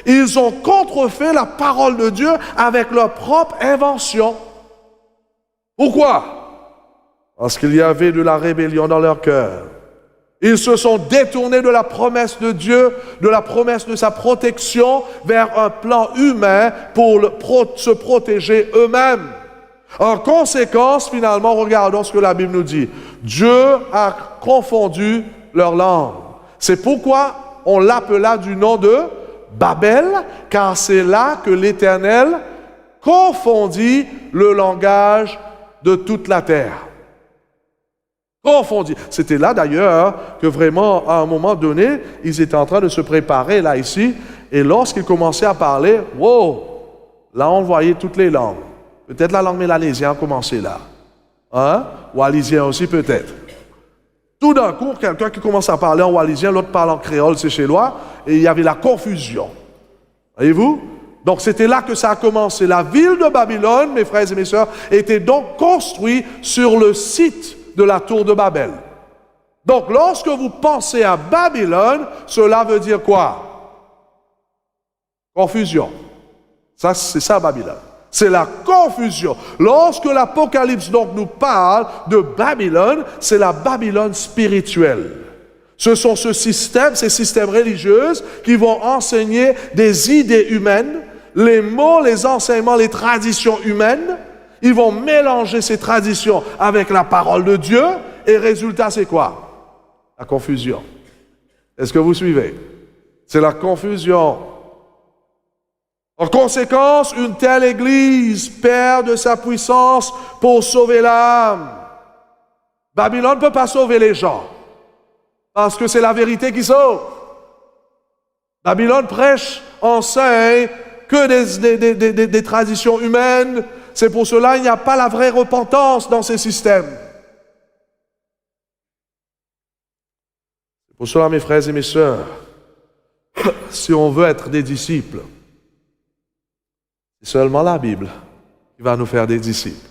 Ils ont contrefait la parole de Dieu avec leur propre invention. Pourquoi? Parce qu'il y avait de la rébellion dans leur cœur. Ils se sont détournés de la promesse de Dieu, de la promesse de sa protection, vers un plan humain pour se protéger eux-mêmes. En conséquence, finalement, regardons ce que la Bible nous dit. Dieu a confondu leur langue. C'est pourquoi on l'appela du nom de Babel, car c'est là que l'Éternel confondit le langage de toute la terre. Confondit. C'était là d'ailleurs que vraiment, à un moment donné, ils étaient en train de se préparer là ici, et lorsqu'ils commençaient à parler, wow, là on voyait toutes les langues. Peut-être la langue mélanésienne a commencé là. Hein? Wallisien aussi peut-être. Tout d'un coup, quelqu'un qui commence à parler en wallisien, l'autre parle en créole séchellois, et il y avait la confusion. Voyez-vous? Donc c'était là que ça a commencé. La ville de Babylone, mes frères et mes sœurs, était donc construite sur le site de la tour de Babel. Donc lorsque vous pensez à Babylone, cela veut dire quoi? Confusion. Ça, c'est ça Babylone. C'est la confusion. Lorsque l'Apocalypse donc nous parle de Babylone, c'est la Babylone spirituelle. Ce sont ces systèmes religieux qui vont enseigner des idées humaines, les mots, les enseignements, les traditions humaines. Ils vont mélanger ces traditions avec la parole de Dieu et résultat c'est quoi? La confusion. Est-ce que vous suivez? C'est la confusion. En conséquence, une telle église perd de sa puissance pour sauver l'âme. Babylone ne peut pas sauver les gens parce que c'est la vérité qui sauve. Babylone prêche, enseigne que des traditions humaines. C'est pour cela qu'il n'y a pas la vraie repentance dans ces systèmes. C'est pour cela, mes frères et mes sœurs, si on veut être des disciples, c'est seulement la Bible qui va nous faire des disciples.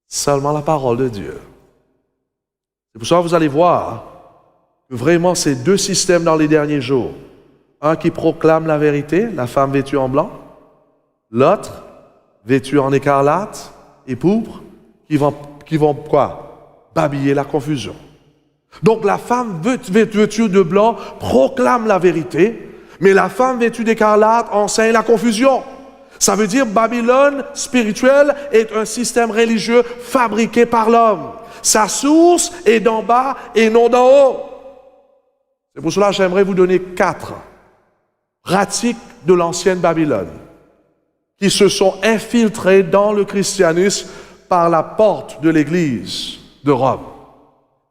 Seulement la parole de Dieu. C'est pour ça que vous allez voir que vraiment ces deux systèmes dans les derniers jours. Un qui proclame la vérité, la femme vêtue en blanc. L'autre, vêtue en écarlate et pourpre, qui vont quoi? Babiller la confusion. Donc la femme vêtue de blanc proclame la vérité. Mais la femme vêtue d'écarlate enseigne la confusion. Ça veut dire Babylone spirituelle est un système religieux fabriqué par l'homme. Sa source est d'en bas et non d'en haut. C'est pour cela que j'aimerais vous donner 4 pratiques de l'ancienne Babylone qui se sont infiltrées dans le christianisme par la porte de l'église de Rome.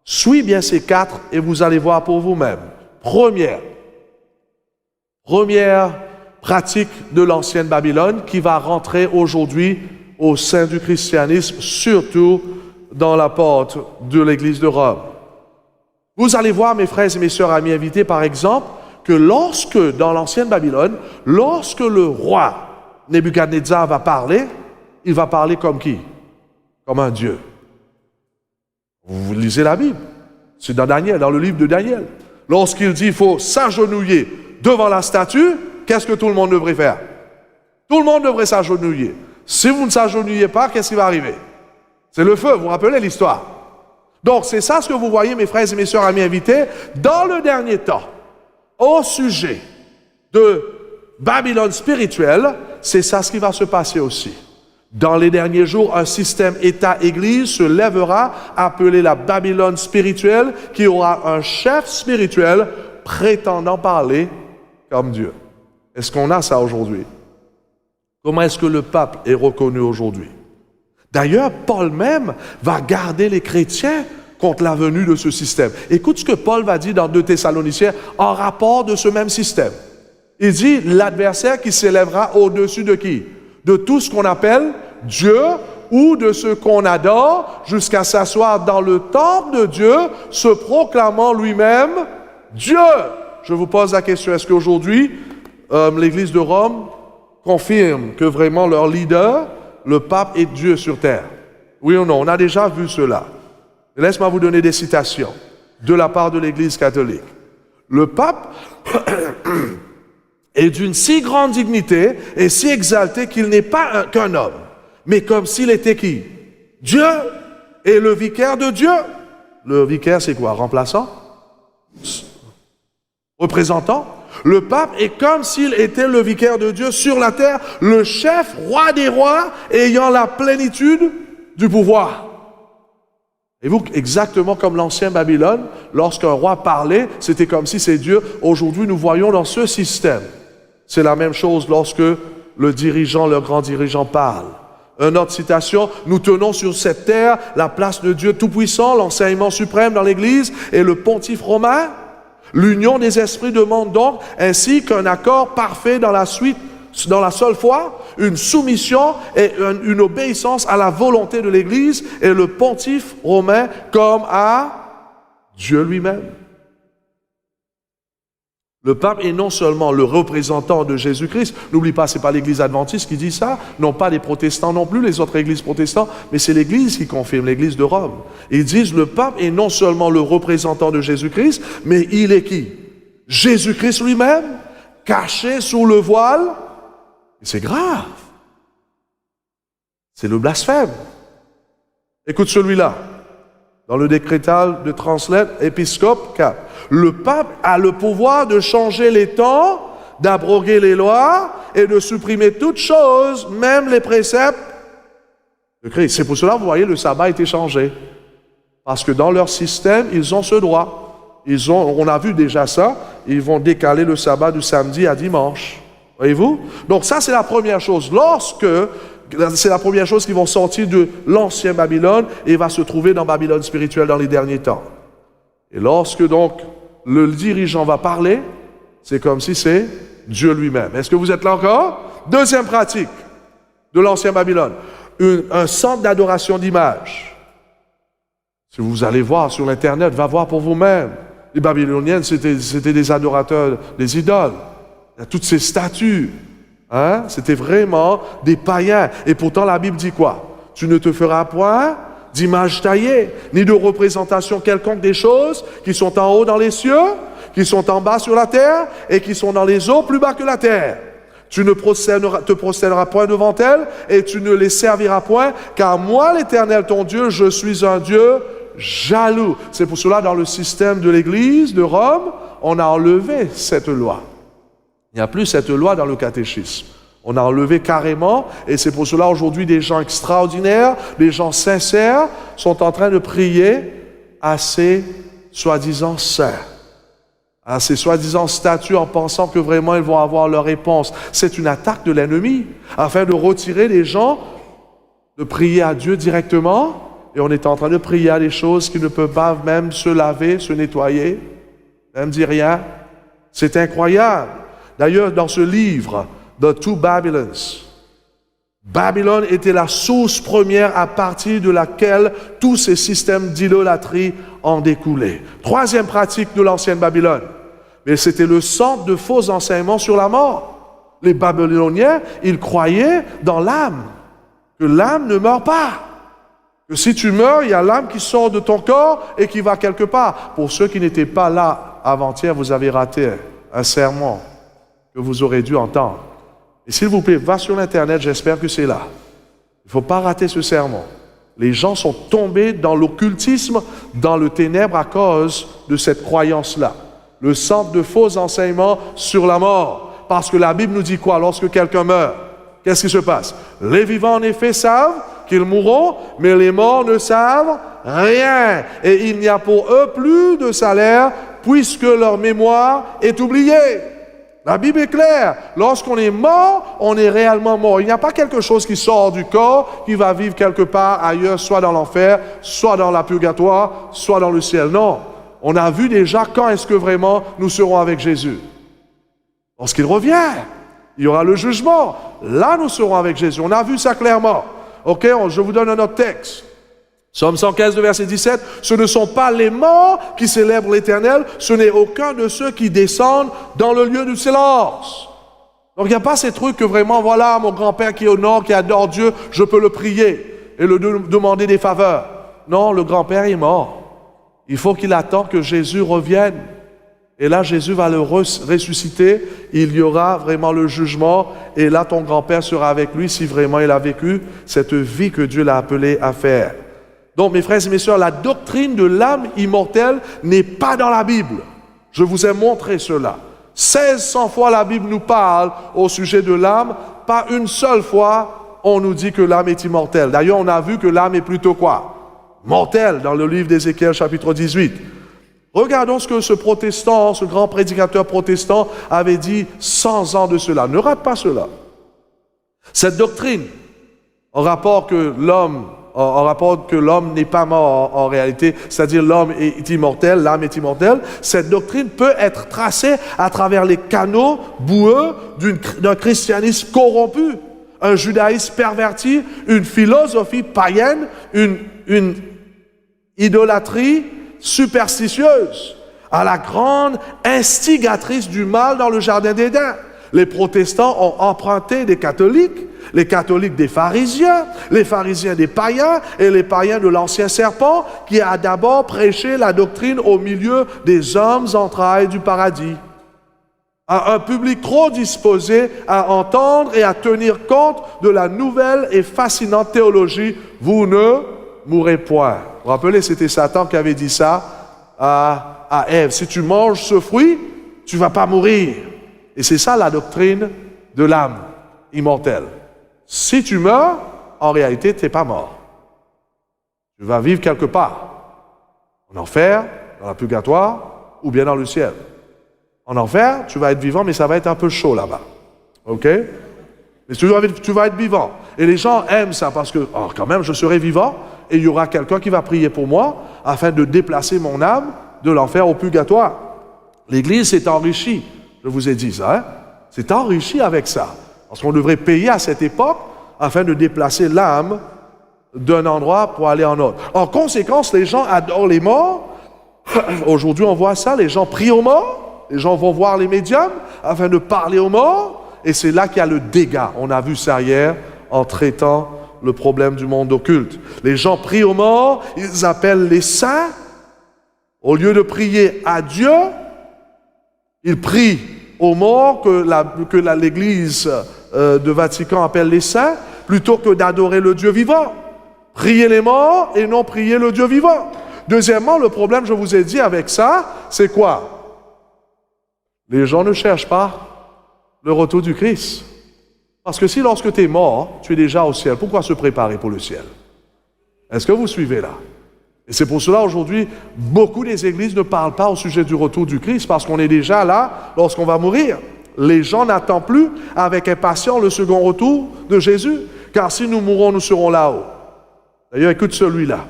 Suivez bien ces 4 et vous allez voir pour vous-même. Première pratique de l'ancienne Babylone qui va rentrer aujourd'hui au sein du christianisme, surtout dans la porte de l'église de Rome. Vous allez voir, mes frères et mes sœurs, amis invités, par exemple, que dans l'ancienne Babylone, lorsque le roi Nebuchadnezzar va parler, il va parler comme qui? Comme un dieu. Vous lisez la Bible. C'est dans Daniel, dans le livre de Daniel. Lorsqu'il dit qu'il faut s'agenouiller devant la statue, qu'est-ce que tout le monde devrait faire? Tout le monde devrait s'agenouiller. Si vous ne s'agenouillez pas, qu'est-ce qui va arriver? C'est le feu, vous vous rappelez l'histoire. Donc, c'est ça ce que vous voyez, mes frères et mes sœurs, amis invités, dans le dernier temps, au sujet de Babylone spirituelle, c'est ça ce qui va se passer aussi. Dans les derniers jours, un système État-Église se lèvera, appelé la Babylone spirituelle, qui aura un chef spirituel prétendant parler comme Dieu. Est-ce qu'on a ça aujourd'hui? Comment est-ce que le pape est reconnu aujourd'hui? D'ailleurs, Paul même va garder les chrétiens contre la venue de ce système. Écoute ce que Paul va dire dans 2 Thessaloniciens en rapport de ce même système. Il dit, l'adversaire qui s'élèvera au-dessus de qui? De tout ce qu'on appelle Dieu ou de ce qu'on adore jusqu'à s'asseoir dans le temple de Dieu, se proclamant lui-même Dieu. Je vous pose la question, est-ce qu'aujourd'hui, l'Église de Rome confirme que vraiment leur leader, le pape, est Dieu sur terre? Oui ou non? On a déjà vu cela. Laisse-moi vous donner des citations de la part de l'Église catholique. Le pape est d'une si grande dignité et si exalté qu'il n'est pas qu'un homme, mais comme s'il était qui? Dieu et le vicaire de Dieu. Le vicaire, c'est quoi? Remplaçant? Représentant? Le pape est comme s'il était le vicaire de Dieu sur la terre, le chef, roi des rois, ayant la plénitude du pouvoir. Et vous, exactement comme l'ancien Babylone, lorsqu'un roi parlait, c'était comme si c'est Dieu. Aujourd'hui, nous voyons dans ce système, c'est la même chose lorsque le dirigeant, le grand dirigeant parle. Une autre citation, nous tenons sur cette terre la place de Dieu Tout-Puissant, l'enseignement suprême dans l'Église et le pontife romain. L'union des esprits demande donc, ainsi qu'un accord parfait dans la seule foi, une soumission et une obéissance à la volonté de l'Église et le pontife romain comme à Dieu lui-même. Le pape est non seulement le représentant de Jésus-Christ, n'oublie pas, ce n'est pas l'Église adventiste qui dit ça, non pas les protestants non plus, les autres églises protestantes, mais c'est l'Église qui confirme, l'Église de Rome. Ils disent le pape est non seulement le représentant de Jésus-Christ, mais il est qui? Jésus-Christ lui-même, caché sous le voile. Et c'est grave. C'est le blasphème. Écoute celui-là. Dans le décrétal de Translate, épiscope 4. Le pape a le pouvoir de changer les temps, d'abroger les lois et de supprimer toutes choses, même les préceptes de Christ. C'est pour cela, vous voyez, le sabbat a été changé. Parce que dans leur système, ils ont ce droit. On a vu déjà ça, ils vont décaler le sabbat du samedi à dimanche. Voyez-vous? Donc ça, c'est la première chose. C'est la première chose qui vont sortir de l'ancien Babylone et va se trouver dans Babylone spirituelle dans les derniers temps. Et lorsque donc le dirigeant va parler, c'est comme si c'est Dieu lui-même. Est-ce que vous êtes là encore? Deuxième pratique de l'ancien Babylone, un centre d'adoration d'images. Si vous allez voir sur l'Internet, va voir pour vous-même. Les Babyloniennes, c'était des adorateurs des idoles. Il y a toutes ces statues. C'était vraiment des païens. Et pourtant, la Bible dit quoi? Tu ne te feras point d'image taillée, ni de représentation quelconque des choses qui sont en haut dans les cieux, qui sont en bas sur la terre, et qui sont dans les eaux plus bas que la terre. Tu ne te prosterneras point devant elles, et tu ne les serviras point, car moi, l'Éternel, ton Dieu, je suis un Dieu jaloux. C'est pour cela, dans le système de l'Église de Rome, on a enlevé cette loi. Il n'y a plus cette loi dans le catéchisme. On a enlevé carrément, et c'est pour cela aujourd'hui des gens extraordinaires, des gens sincères, sont en train de prier à ces soi-disant saints, à ces soi-disant statues en pensant que vraiment ils vont avoir leur réponse. C'est une attaque de l'ennemi, afin de retirer les gens de prier à Dieu directement, et on est en train de prier à des choses qui ne peuvent pas même se laver, se nettoyer, même dire rien. C'est incroyable. D'ailleurs, dans ce livre, The Two Babylons, Babylone était la source première à partir de laquelle tous ces systèmes d'idolâtrie en découlaient. Troisième pratique de l'ancienne Babylone, mais c'était le centre de faux enseignements sur la mort. Les Babyloniens, ils croyaient dans l'âme, que l'âme ne meurt pas. Que si tu meurs, il y a l'âme qui sort de ton corps et qui va quelque part. Pour ceux qui n'étaient pas là avant-hier, vous avez raté un sermon que vous aurez dû entendre. Et s'il vous plaît, va sur l'Internet, j'espère que c'est là. Il ne faut pas rater ce sermon. Les gens sont tombés dans l'occultisme, dans le ténèbre à cause de cette croyance-là. Le centre de faux enseignements sur la mort. Parce que la Bible nous dit quoi lorsque quelqu'un meurt? Qu'est-ce qui se passe? Les vivants en effet savent qu'ils mourront, mais les morts ne savent rien. Et il n'y a pour eux plus de salaire, puisque leur mémoire est oubliée. La Bible est claire. Lorsqu'on est mort, on est réellement mort. Il n'y a pas quelque chose qui sort du corps, qui va vivre quelque part ailleurs, soit dans l'enfer, soit dans la purgatoire, soit dans le ciel. Non. On a vu déjà quand est-ce que vraiment nous serons avec Jésus. Lorsqu'il revient, il y aura le jugement. Là, nous serons avec Jésus. On a vu ça clairement. Ok, je vous donne un autre texte. Psaume 115, verset 17. Ce ne sont pas les morts qui célèbrent l'Éternel, ce n'est aucun de ceux qui descendent dans le lieu du silence. Donc il n'y a pas ces trucs que vraiment, voilà, mon grand-père qui est au nord, qui adore Dieu, je peux le prier et le demander des faveurs. Non, le grand-père est mort. Il faut qu'il attende que Jésus revienne. Et là, Jésus va le ressusciter, il y aura vraiment le jugement, et là, ton grand-père sera avec lui si vraiment il a vécu cette vie que Dieu l'a appelé à faire. Donc, mes frères et mes sœurs, la doctrine de l'âme immortelle n'est pas dans la Bible. Je vous ai montré cela. 1600 fois la Bible nous parle au sujet de l'âme, pas une seule fois on nous dit que l'âme est immortelle. D'ailleurs, on a vu que l'âme est plutôt quoi? Mortelle, dans le livre d'Ézéchiel, chapitre 18. Regardons ce que ce protestant, ce grand prédicateur protestant avait dit 100 ans de cela. Ne rate pas cela. Cette doctrine, en rapport que l'homme n'est pas mort en réalité, c'est-à-dire l'homme est immortel, l'âme est immortelle, cette doctrine peut être tracée à travers les canaux boueux d'un christianisme corrompu, un judaïsme perverti, une philosophie païenne, une idolâtrie superstitieuse, à la grande instigatrice du mal dans le jardin d'Éden. Les protestants ont emprunté des catholiques, les catholiques des pharisiens, les pharisiens des païens et les païens de l'ancien serpent qui a d'abord prêché la doctrine au milieu des hommes entrailles du paradis. À un public trop disposé à entendre et à tenir compte de la nouvelle et fascinante théologie, vous ne mourrez point. Vous vous rappelez, c'était Satan qui avait dit ça à Ève. Si tu manges ce fruit, tu ne vas pas mourir. Et c'est ça la doctrine de l'âme immortelle. Si tu meurs, en réalité, tu n'es pas mort. Tu vas vivre quelque part. En enfer, dans la purgatoire, ou bien dans le ciel. En enfer, tu vas être vivant, mais ça va être un peu chaud là-bas. OK? Mais tu vas être vivant. Et les gens aiment ça parce que, quand même, je serai vivant et il y aura quelqu'un qui va prier pour moi afin de déplacer mon âme de l'enfer au purgatoire. L'Église s'est enrichie. Je vous ai dit ça, hein? C'est enrichi avec ça. Parce qu'on devrait payer à cette époque afin de déplacer l'âme d'un endroit pour aller en autre. En conséquence, les gens adorent les morts. Aujourd'hui, on voit ça, les gens prient aux morts, les gens vont voir les médiums afin de parler aux morts, et c'est là qu'il y a le dégât. On a vu ça hier en traitant le problème du monde occulte. Les gens prient aux morts, ils appellent les saints. Au lieu de prier à Dieu, ils prient aux morts que l'Église de Vatican appelle les saints, plutôt que d'adorer le Dieu vivant. Prier les morts et non prier le Dieu vivant. Deuxièmement, le problème, je vous ai dit avec ça, c'est quoi? Les gens ne cherchent pas le retour du Christ. Parce que si lorsque tu es mort, tu es déjà au ciel, pourquoi se préparer pour le ciel? Est-ce que vous suivez là? Et c'est pour cela aujourd'hui, beaucoup des églises ne parlent pas au sujet du retour du Christ parce qu'on est déjà là lorsqu'on va mourir. Les gens n'attendent plus avec impatience le second retour de Jésus, car si nous mourons, nous serons là-haut. D'ailleurs, écoute celui-là.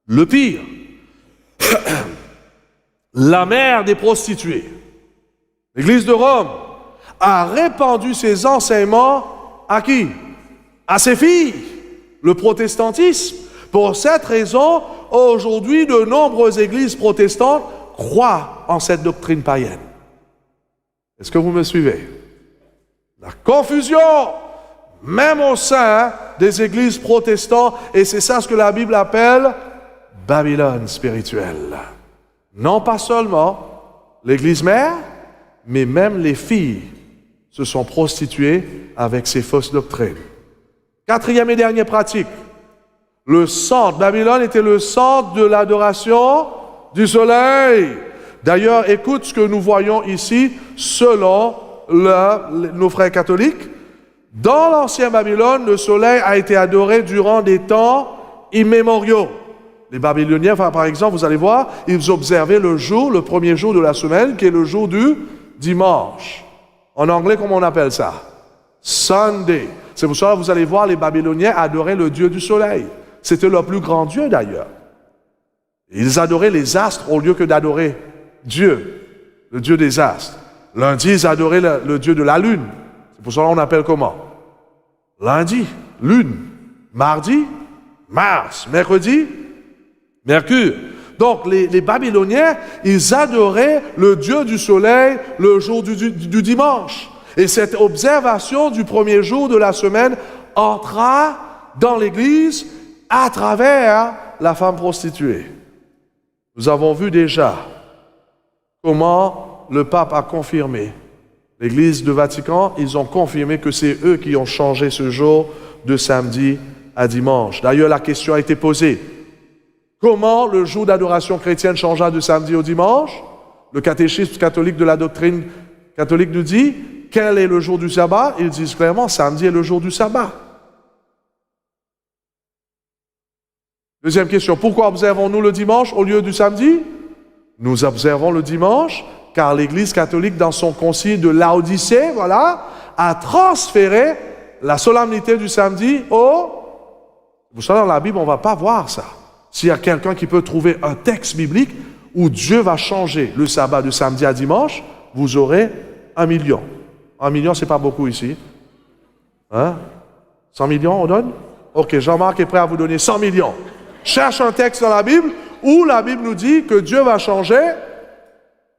Le pire, la mère des prostituées, l'Église de Rome, a répandu ses enseignements à qui? À ses filles, le protestantisme. Pour cette raison, aujourd'hui, de nombreuses églises protestantes croient en cette doctrine païenne. Est-ce que vous me suivez? La confusion, même au sein des églises protestantes, et c'est ça ce que la Bible appelle Babylone spirituelle. Non pas seulement l'église mère, mais même les filles se sont prostituées avec ces fausses doctrines. Quatrième et dernière pratique. Le centre, Babylone était le centre de l'adoration du soleil. D'ailleurs, écoute ce que nous voyons ici selon nos frères catholiques. Dans l'ancien Babylone, le soleil a été adoré durant des temps immémoriaux. Les Babyloniens, par exemple, vous allez voir, ils observaient le premier jour de la semaine, qui est le jour du dimanche. En anglais, comment on appelle ça? Sunday. C'est pour ça que vous allez voir, les Babyloniens adoraient le dieu du soleil. C'était leur plus grand dieu d'ailleurs. Ils adoraient les astres au lieu que d'adorer Dieu, le dieu des astres. Lundi, ils adoraient le dieu de la lune. C'est pour ça qu'on appelle comment? Lundi, lune. Mardi, Mars. Mercredi, Mercure. Donc, les Babyloniens, ils adoraient le dieu du soleil le jour du dimanche. Et cette observation du premier jour de la semaine entra dans l'Église à travers la femme prostituée. Nous avons vu déjà comment le pape a confirmé. L'Église du Vatican, ils ont confirmé que c'est eux qui ont changé ce jour de samedi à dimanche. D'ailleurs, la question a été posée. Comment le jour d'adoration chrétienne changea de samedi au dimanche? Le catéchisme catholique de la doctrine catholique nous dit, quel est le jour du sabbat? Ils disent clairement, samedi est le jour du sabbat. Deuxième question, pourquoi observons-nous le dimanche au lieu du samedi? Nous observons le dimanche car l'Église catholique, dans son concile de Laodicée, a transféré la solennité du samedi au... Vous savez, dans la Bible, on ne va pas voir ça. S'il y a quelqu'un qui peut trouver un texte biblique où Dieu va changer le sabbat de samedi à dimanche, vous aurez 1 million. 1 million, c'est pas beaucoup ici. 100 millions, on donne? Ok, Jean-Marc est prêt à vous donner 100 millions. Cherche un texte dans la Bible où la Bible nous dit que Dieu va changer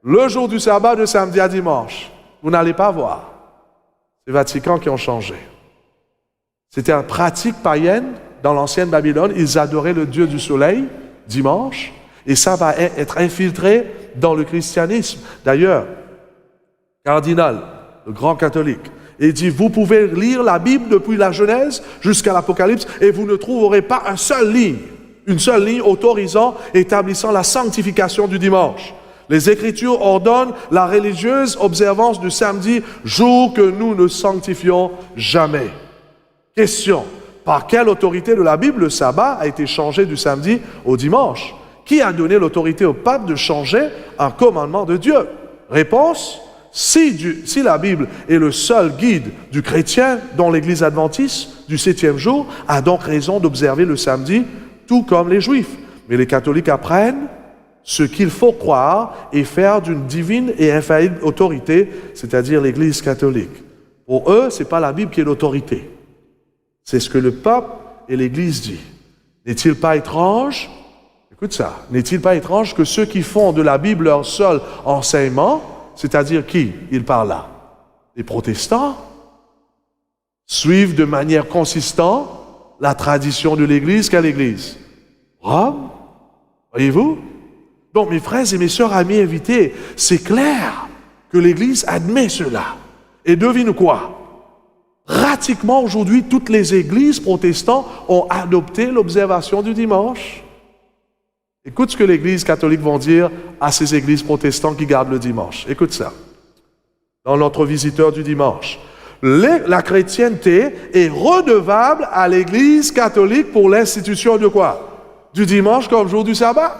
le jour du sabbat de samedi à dimanche. Vous n'allez pas voir. C'est Vatican qui ont changé. C'était une pratique païenne dans l'ancienne Babylone. Ils adoraient le dieu du soleil dimanche et ça va être infiltré dans le christianisme. D'ailleurs, Cardinal, le grand catholique, il dit, vous pouvez lire la Bible depuis la Genèse jusqu'à l'Apocalypse et vous ne trouverez pas une seule ligne autorisant, établissant la sanctification du dimanche. Les Écritures ordonnent la religieuse observance du samedi, jour que nous ne sanctifions jamais. Question, par quelle autorité de la Bible le sabbat a été changé du samedi au dimanche? Qui a donné l'autorité au pape de changer un commandement de Dieu? Réponse, si la Bible est le seul guide du chrétien dont l'Église adventiste du 7e jour a donc raison d'observer le samedi, tout comme les Juifs. Mais les catholiques apprennent ce qu'il faut croire et faire d'une divine et infaillible autorité, c'est-à-dire l'Église catholique. Pour eux, ce n'est pas la Bible qui est l'autorité. C'est ce que le pape et l'Église disent. N'est-il pas étrange, écoute ça, n'est-il pas étrange que ceux qui font de la Bible leur seul enseignement, c'est-à-dire qui il parle là? Les protestants suivent de manière consistante la tradition de l'Église. Quelle Église? Rome. Voyez-vous? Donc, mes frères et mes sœurs, amis invités, c'est clair que l'Église admet cela. Et devine quoi? Pratiquement aujourd'hui, toutes les églises protestantes ont adopté l'observation du dimanche. Écoute ce que l'Église catholique va dire à ces églises protestantes qui gardent le dimanche. Écoute ça. dans notre visiteur du dimanche. La chrétienté est redevable à l'Église catholique pour l'institution de quoi? Du dimanche comme jour du sabbat.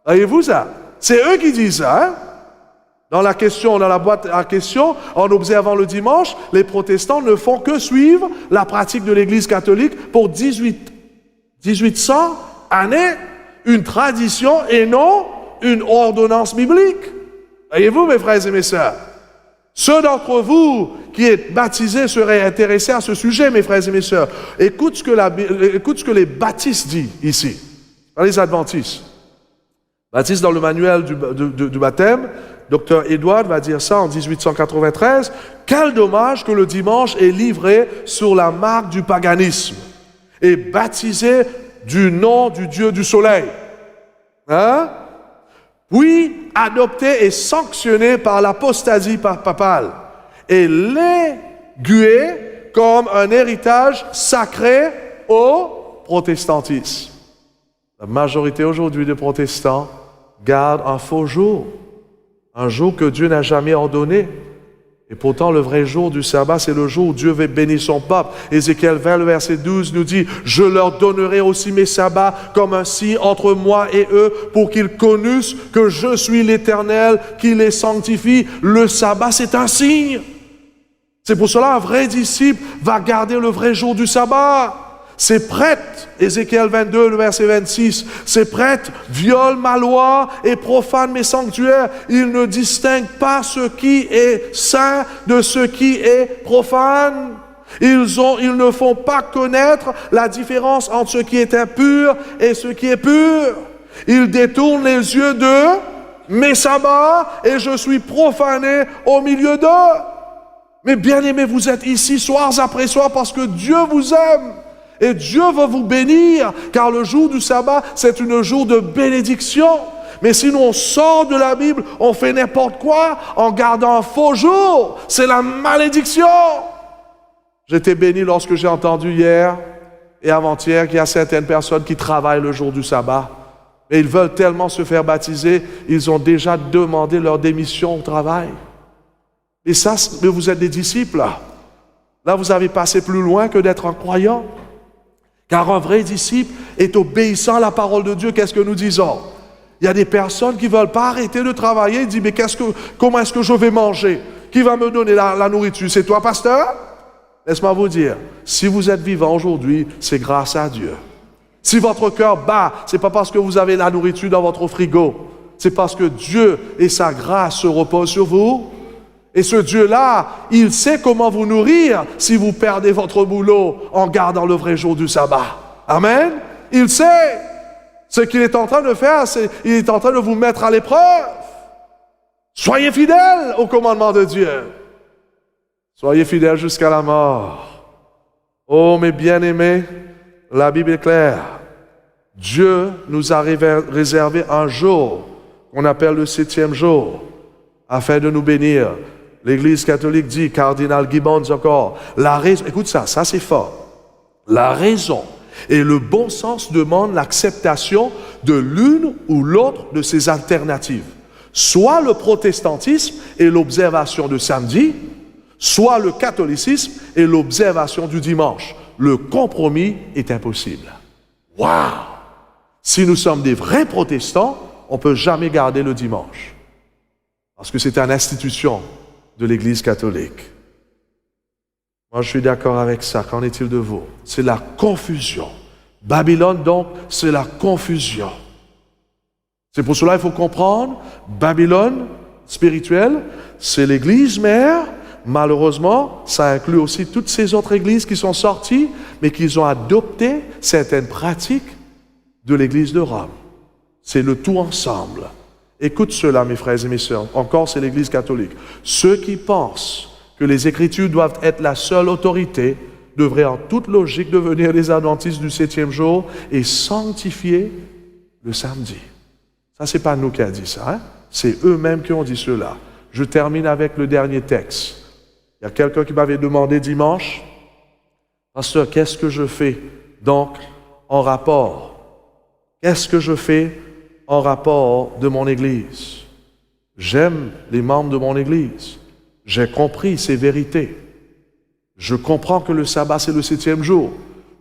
Voyez-vous ça? C'est eux qui disent ça, hein? Dans la boîte à questions, en observant le dimanche, les protestants ne font que suivre la pratique de l'Église catholique pour 1800 années, une tradition et non une ordonnance biblique. Voyez-vous, mes frères et mes sœurs? Ceux d'entre vous qui êtes baptisés seraient intéressés à ce sujet, mes frères et mes sœurs. Écoute ce que les baptistes disent ici, pas les adventistes. Baptiste, dans le manuel du baptême, Dr. Edward va dire ça en 1893. Quel dommage que le dimanche est livré sur la marque du paganisme et baptisé du nom du Dieu du soleil. Hein? Puis adopté et sanctionné par l'apostasie papale et légué comme un héritage sacré au protestantisme. La majorité aujourd'hui des protestants gardent un faux jour, un jour que Dieu n'a jamais ordonné. Et pourtant, le vrai jour du sabbat, c'est le jour où Dieu veut bénir son peuple. Ézéchiel 20, le verset 12 nous dit « Je leur donnerai aussi mes sabbats comme un signe entre moi et eux pour qu'ils connaissent que je suis l'Éternel qui les sanctifie. » Le sabbat, c'est un signe. C'est pour cela un vrai disciple va garder le vrai jour du sabbat. Ces prêtres, Ézéchiel 22, le verset 26, ces prêtres violent ma loi et profanent mes sanctuaires. Ils ne distinguent pas ce qui est saint de ce qui est profane. Ils ne font pas connaître la différence entre ce qui est impur et ce qui est pur. Ils détournent les yeux de mes sabbats et je suis profané au milieu d'eux. Mais bien-aimés, vous êtes ici soirs après soirs parce que Dieu vous aime. Et Dieu va vous bénir, car le jour du sabbat, c'est un jour de bénédiction. Mais si nous on sort de la Bible, on fait n'importe quoi, en gardant un faux jour, c'est la malédiction. J'étais béni lorsque j'ai entendu hier et avant-hier qu'il y a certaines personnes qui travaillent le jour du sabbat. Et ils veulent tellement se faire baptiser, ils ont déjà demandé leur démission au travail. Et ça, mais vous êtes des disciples, là. Là, vous avez passé plus loin que d'être un croyant. Car un vrai disciple est obéissant à la parole de Dieu. Qu'est-ce que nous disons? Il y a des personnes qui ne veulent pas arrêter de travailler. Ils disent, mais comment est-ce que je vais manger? Qui va me donner la nourriture? C'est toi, pasteur? Laisse-moi vous dire, si vous êtes vivant aujourd'hui, c'est grâce à Dieu. Si votre cœur bat, ce n'est pas parce que vous avez la nourriture dans votre frigo. C'est parce que Dieu et sa grâce se reposent sur vous. Et ce Dieu-là, il sait comment vous nourrir si vous perdez votre boulot en gardant le vrai jour du sabbat. Amen. Il sait. Ce qu'il est en train de faire, c'est qu'il est en train de vous mettre à l'épreuve. Soyez fidèles au commandement de Dieu. Soyez fidèles jusqu'à la mort. Oh, mes bien-aimés, la Bible est claire. Dieu nous a réservé un jour qu'on appelle le 7e jour afin de nous bénir. L'Église catholique dit, cardinal Gibbons encore, la raison, écoute ça c'est fort. La raison et le bon sens demandent l'acceptation de l'une ou l'autre de ces alternatives. Soit le protestantisme et l'observation de samedi, soit le catholicisme et l'observation du dimanche. Le compromis est impossible. Waouh! Si nous sommes des vrais protestants, on ne peut jamais garder le dimanche. Parce que c'est une institution de l'Église catholique. Moi, je suis d'accord avec ça. Qu'en est-il de vous? C'est la confusion. Babylone, donc, c'est la confusion. C'est pour cela qu'il faut comprendre, Babylone spirituelle, c'est l'Église mère. Malheureusement, ça inclut aussi toutes ces autres églises qui sont sorties, mais qui ont adopté certaines pratiques de l'Église de Rome. C'est le tout ensemble. Écoute cela, mes frères et mes sœurs. Encore, c'est l'Église catholique. Ceux qui pensent que les Écritures doivent être la seule autorité devraient en toute logique devenir les adventistes du 7e jour et sanctifier le samedi. Ça, c'est pas nous qui a dit ça, hein? C'est eux-mêmes qui ont dit cela. Je termine avec le dernier texte. Il y a quelqu'un qui m'avait demandé dimanche, pasteur, qu'est-ce que je fais donc en rapport? Qu'est-ce que je fais en rapport de mon Église? J'aime les membres de mon Église. J'ai compris ces vérités. Je comprends que le sabbat, c'est le 7e jour.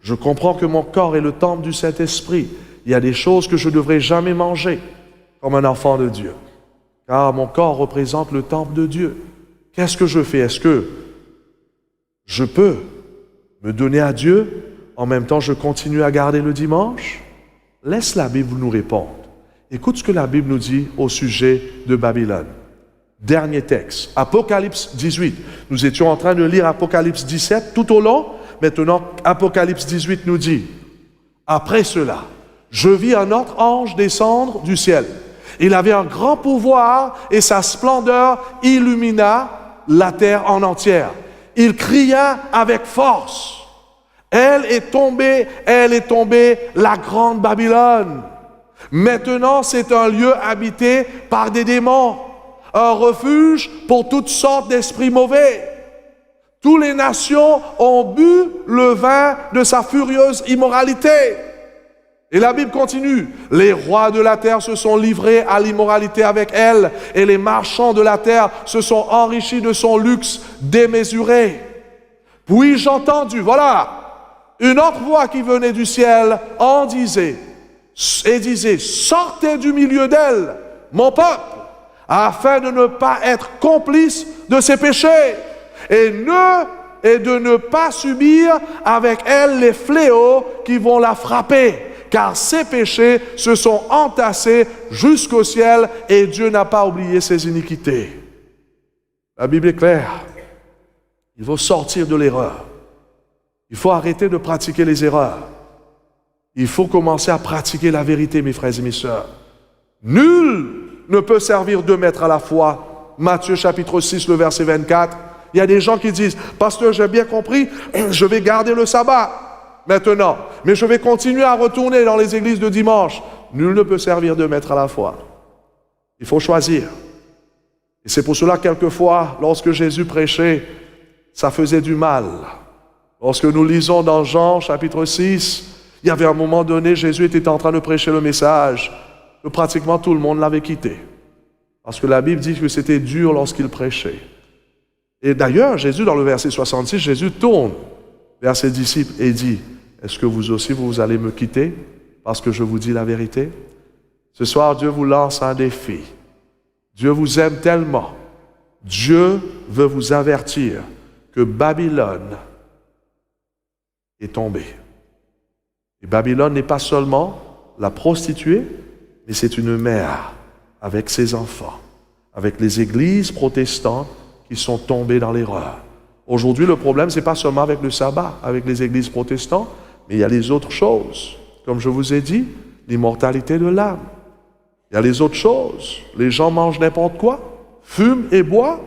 Je comprends que mon corps est le temple du Saint-Esprit. Il y a des choses que je ne devrais jamais manger comme un enfant de Dieu. Car mon corps représente le temple de Dieu. Qu'est-ce que je fais? Est-ce que je peux me donner à Dieu, en même temps je continue à garder le dimanche? Laisse la Bible nous répondre. Écoute ce que la Bible nous dit au sujet de Babylone. Dernier texte, Apocalypse 18. Nous étions en train de lire Apocalypse 17 tout au long. Maintenant, Apocalypse 18 nous dit, après cela, je vis un autre ange descendre du ciel. Il avait un grand pouvoir et sa splendeur illumina la terre en entière. Il cria avec force. Elle est tombée, la grande Babylone. Maintenant, c'est un lieu habité par des démons, un refuge pour toutes sortes d'esprits mauvais. Toutes les nations ont bu le vin de sa furieuse immoralité. Et la Bible continue. Les rois de la terre se sont livrés à l'immoralité avec elle, et les marchands de la terre se sont enrichis de son luxe démesuré. Puis j'ai entendu, voilà, une autre voix qui venait du ciel en disait, sortez du milieu d'elle, mon peuple, afin de ne pas être complice de ses péchés, et de ne pas subir avec elle les fléaux qui vont la frapper. Car ses péchés se sont entassés jusqu'au ciel et Dieu n'a pas oublié ses iniquités. La Bible est claire. Il faut sortir de l'erreur. Il faut arrêter de pratiquer les erreurs. Il faut commencer à pratiquer la vérité, mes frères et mes sœurs. Nul ne peut servir 2 maîtres à la fois. Matthieu chapitre 6, le verset 24. Il y a des gens qui disent, « Pasteur, j'ai bien compris, je vais garder le sabbat. » Maintenant, mais je vais continuer à retourner dans les églises de dimanche. Nul ne peut servir 2 maîtres à la fois. Il faut choisir. Et c'est pour cela, quelquefois, lorsque Jésus prêchait, ça faisait du mal. Lorsque nous lisons dans Jean, chapitre 6, il y avait un moment donné, Jésus était en train de prêcher le message, que pratiquement tout le monde l'avait quitté. Parce que la Bible dit que c'était dur lorsqu'il prêchait. Et d'ailleurs, Jésus, dans le verset 66, Jésus tourne vers ses disciples et dit, est-ce que vous aussi, vous allez me quitter parce que je vous dis la vérité? Ce soir, Dieu vous lance un défi. Dieu vous aime tellement. Dieu veut vous avertir que Babylone est tombée. Et Babylone n'est pas seulement la prostituée, mais c'est une mère avec ses enfants, avec les églises protestantes qui sont tombées dans l'erreur. Aujourd'hui, le problème, ce n'est pas seulement avec le sabbat, avec les églises protestantes, mais il y a les autres choses. Comme je vous ai dit, l'immortalité de l'âme. Il y a les autres choses. Les gens mangent n'importe quoi, fument et boivent,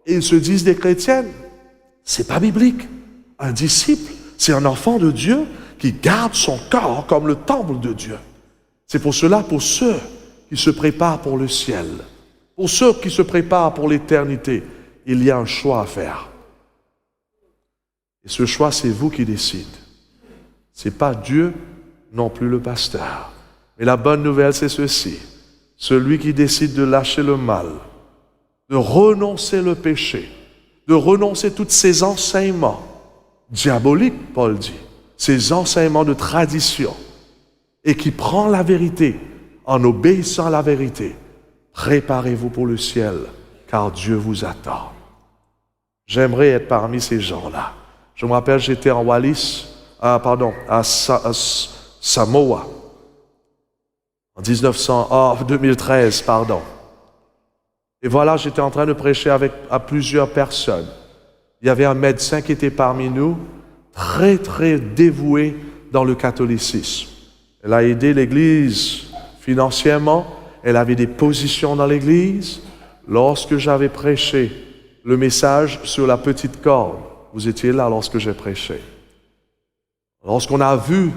et ils se disent des chrétiennes. C'est pas biblique. Un disciple, c'est un enfant de Dieu qui garde son corps comme le temple de Dieu. C'est pour cela, pour ceux qui se préparent pour le ciel, pour ceux qui se préparent pour l'éternité, il y a un choix à faire. Et ce choix, c'est vous qui décidez. Ce n'est pas Dieu, non plus le pasteur. Mais la bonne nouvelle, c'est ceci. Celui qui décide de lâcher le mal, de renoncer le péché, de renoncer tous ces enseignements diaboliques, Paul dit, ces enseignements de tradition, et qui prend la vérité en obéissant à la vérité, préparez-vous pour le ciel, car Dieu vous attend. J'aimerais être parmi ces gens-là. Je me rappelle, j'étais en Wallis, à Samoa, en 2013, Et voilà, j'étais en train de prêcher à plusieurs personnes. Il y avait un médecin qui était parmi nous, très, très dévoué dans le catholicisme. Elle a aidé l'Église financièrement, elle avait des positions dans l'Église. Lorsque j'avais prêché le message sur la petite corde, vous étiez là lorsque j'ai prêché. Lorsqu'on a vu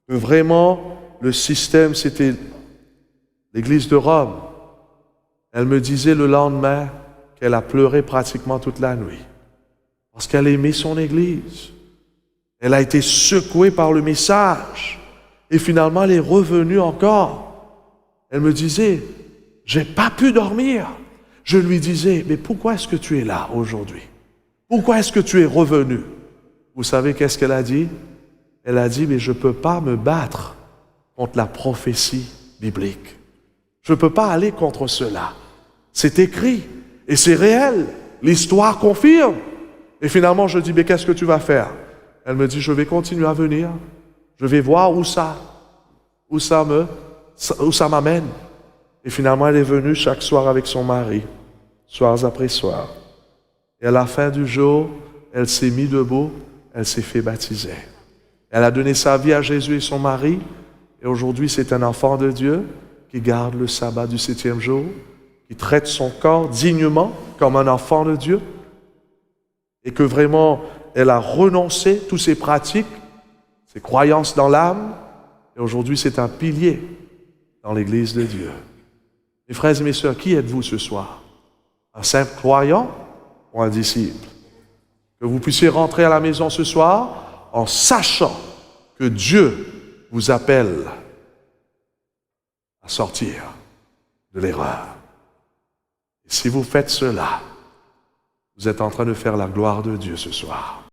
que vraiment le système, c'était l'Église de Rome, elle me disait le lendemain qu'elle a pleuré pratiquement toute la nuit parce qu'elle aimait son Église. Elle a été secouée par le message et finalement elle est revenue encore. Elle me disait, j'ai pas pu dormir. Je lui disais, mais pourquoi est-ce que tu es là aujourd'hui? Pourquoi est-ce que tu es revenu? Vous savez qu'est-ce qu'elle a dit? Elle a dit, mais je ne peux pas me battre contre la prophétie biblique. Je ne peux pas aller contre cela. C'est écrit et c'est réel. L'histoire confirme. Et finalement, je dis, mais qu'est-ce que tu vas faire? Elle me dit, je vais continuer à venir. Je vais voir où ça m'amène. Et finalement, elle est venue chaque soir avec son mari, soirs après soir. Et à la fin du jour, elle s'est mise debout, elle s'est fait baptiser. Elle a donné sa vie à Jésus et son mari. Et aujourd'hui, c'est un enfant de Dieu qui garde le sabbat du 7e jour, qui traite son corps dignement comme un enfant de Dieu. Et que vraiment, elle a renoncé toutes ses pratiques, ses croyances dans l'âme. Et aujourd'hui, c'est un pilier dans l'Église de Dieu. Mes frères et mes sœurs, qui êtes-vous ce soir? Un simple croyant ou un disciple? Que vous puissiez rentrer à la maison ce soir en sachant que Dieu vous appelle à sortir de l'erreur. Et si vous faites cela, vous êtes en train de faire la gloire de Dieu ce soir.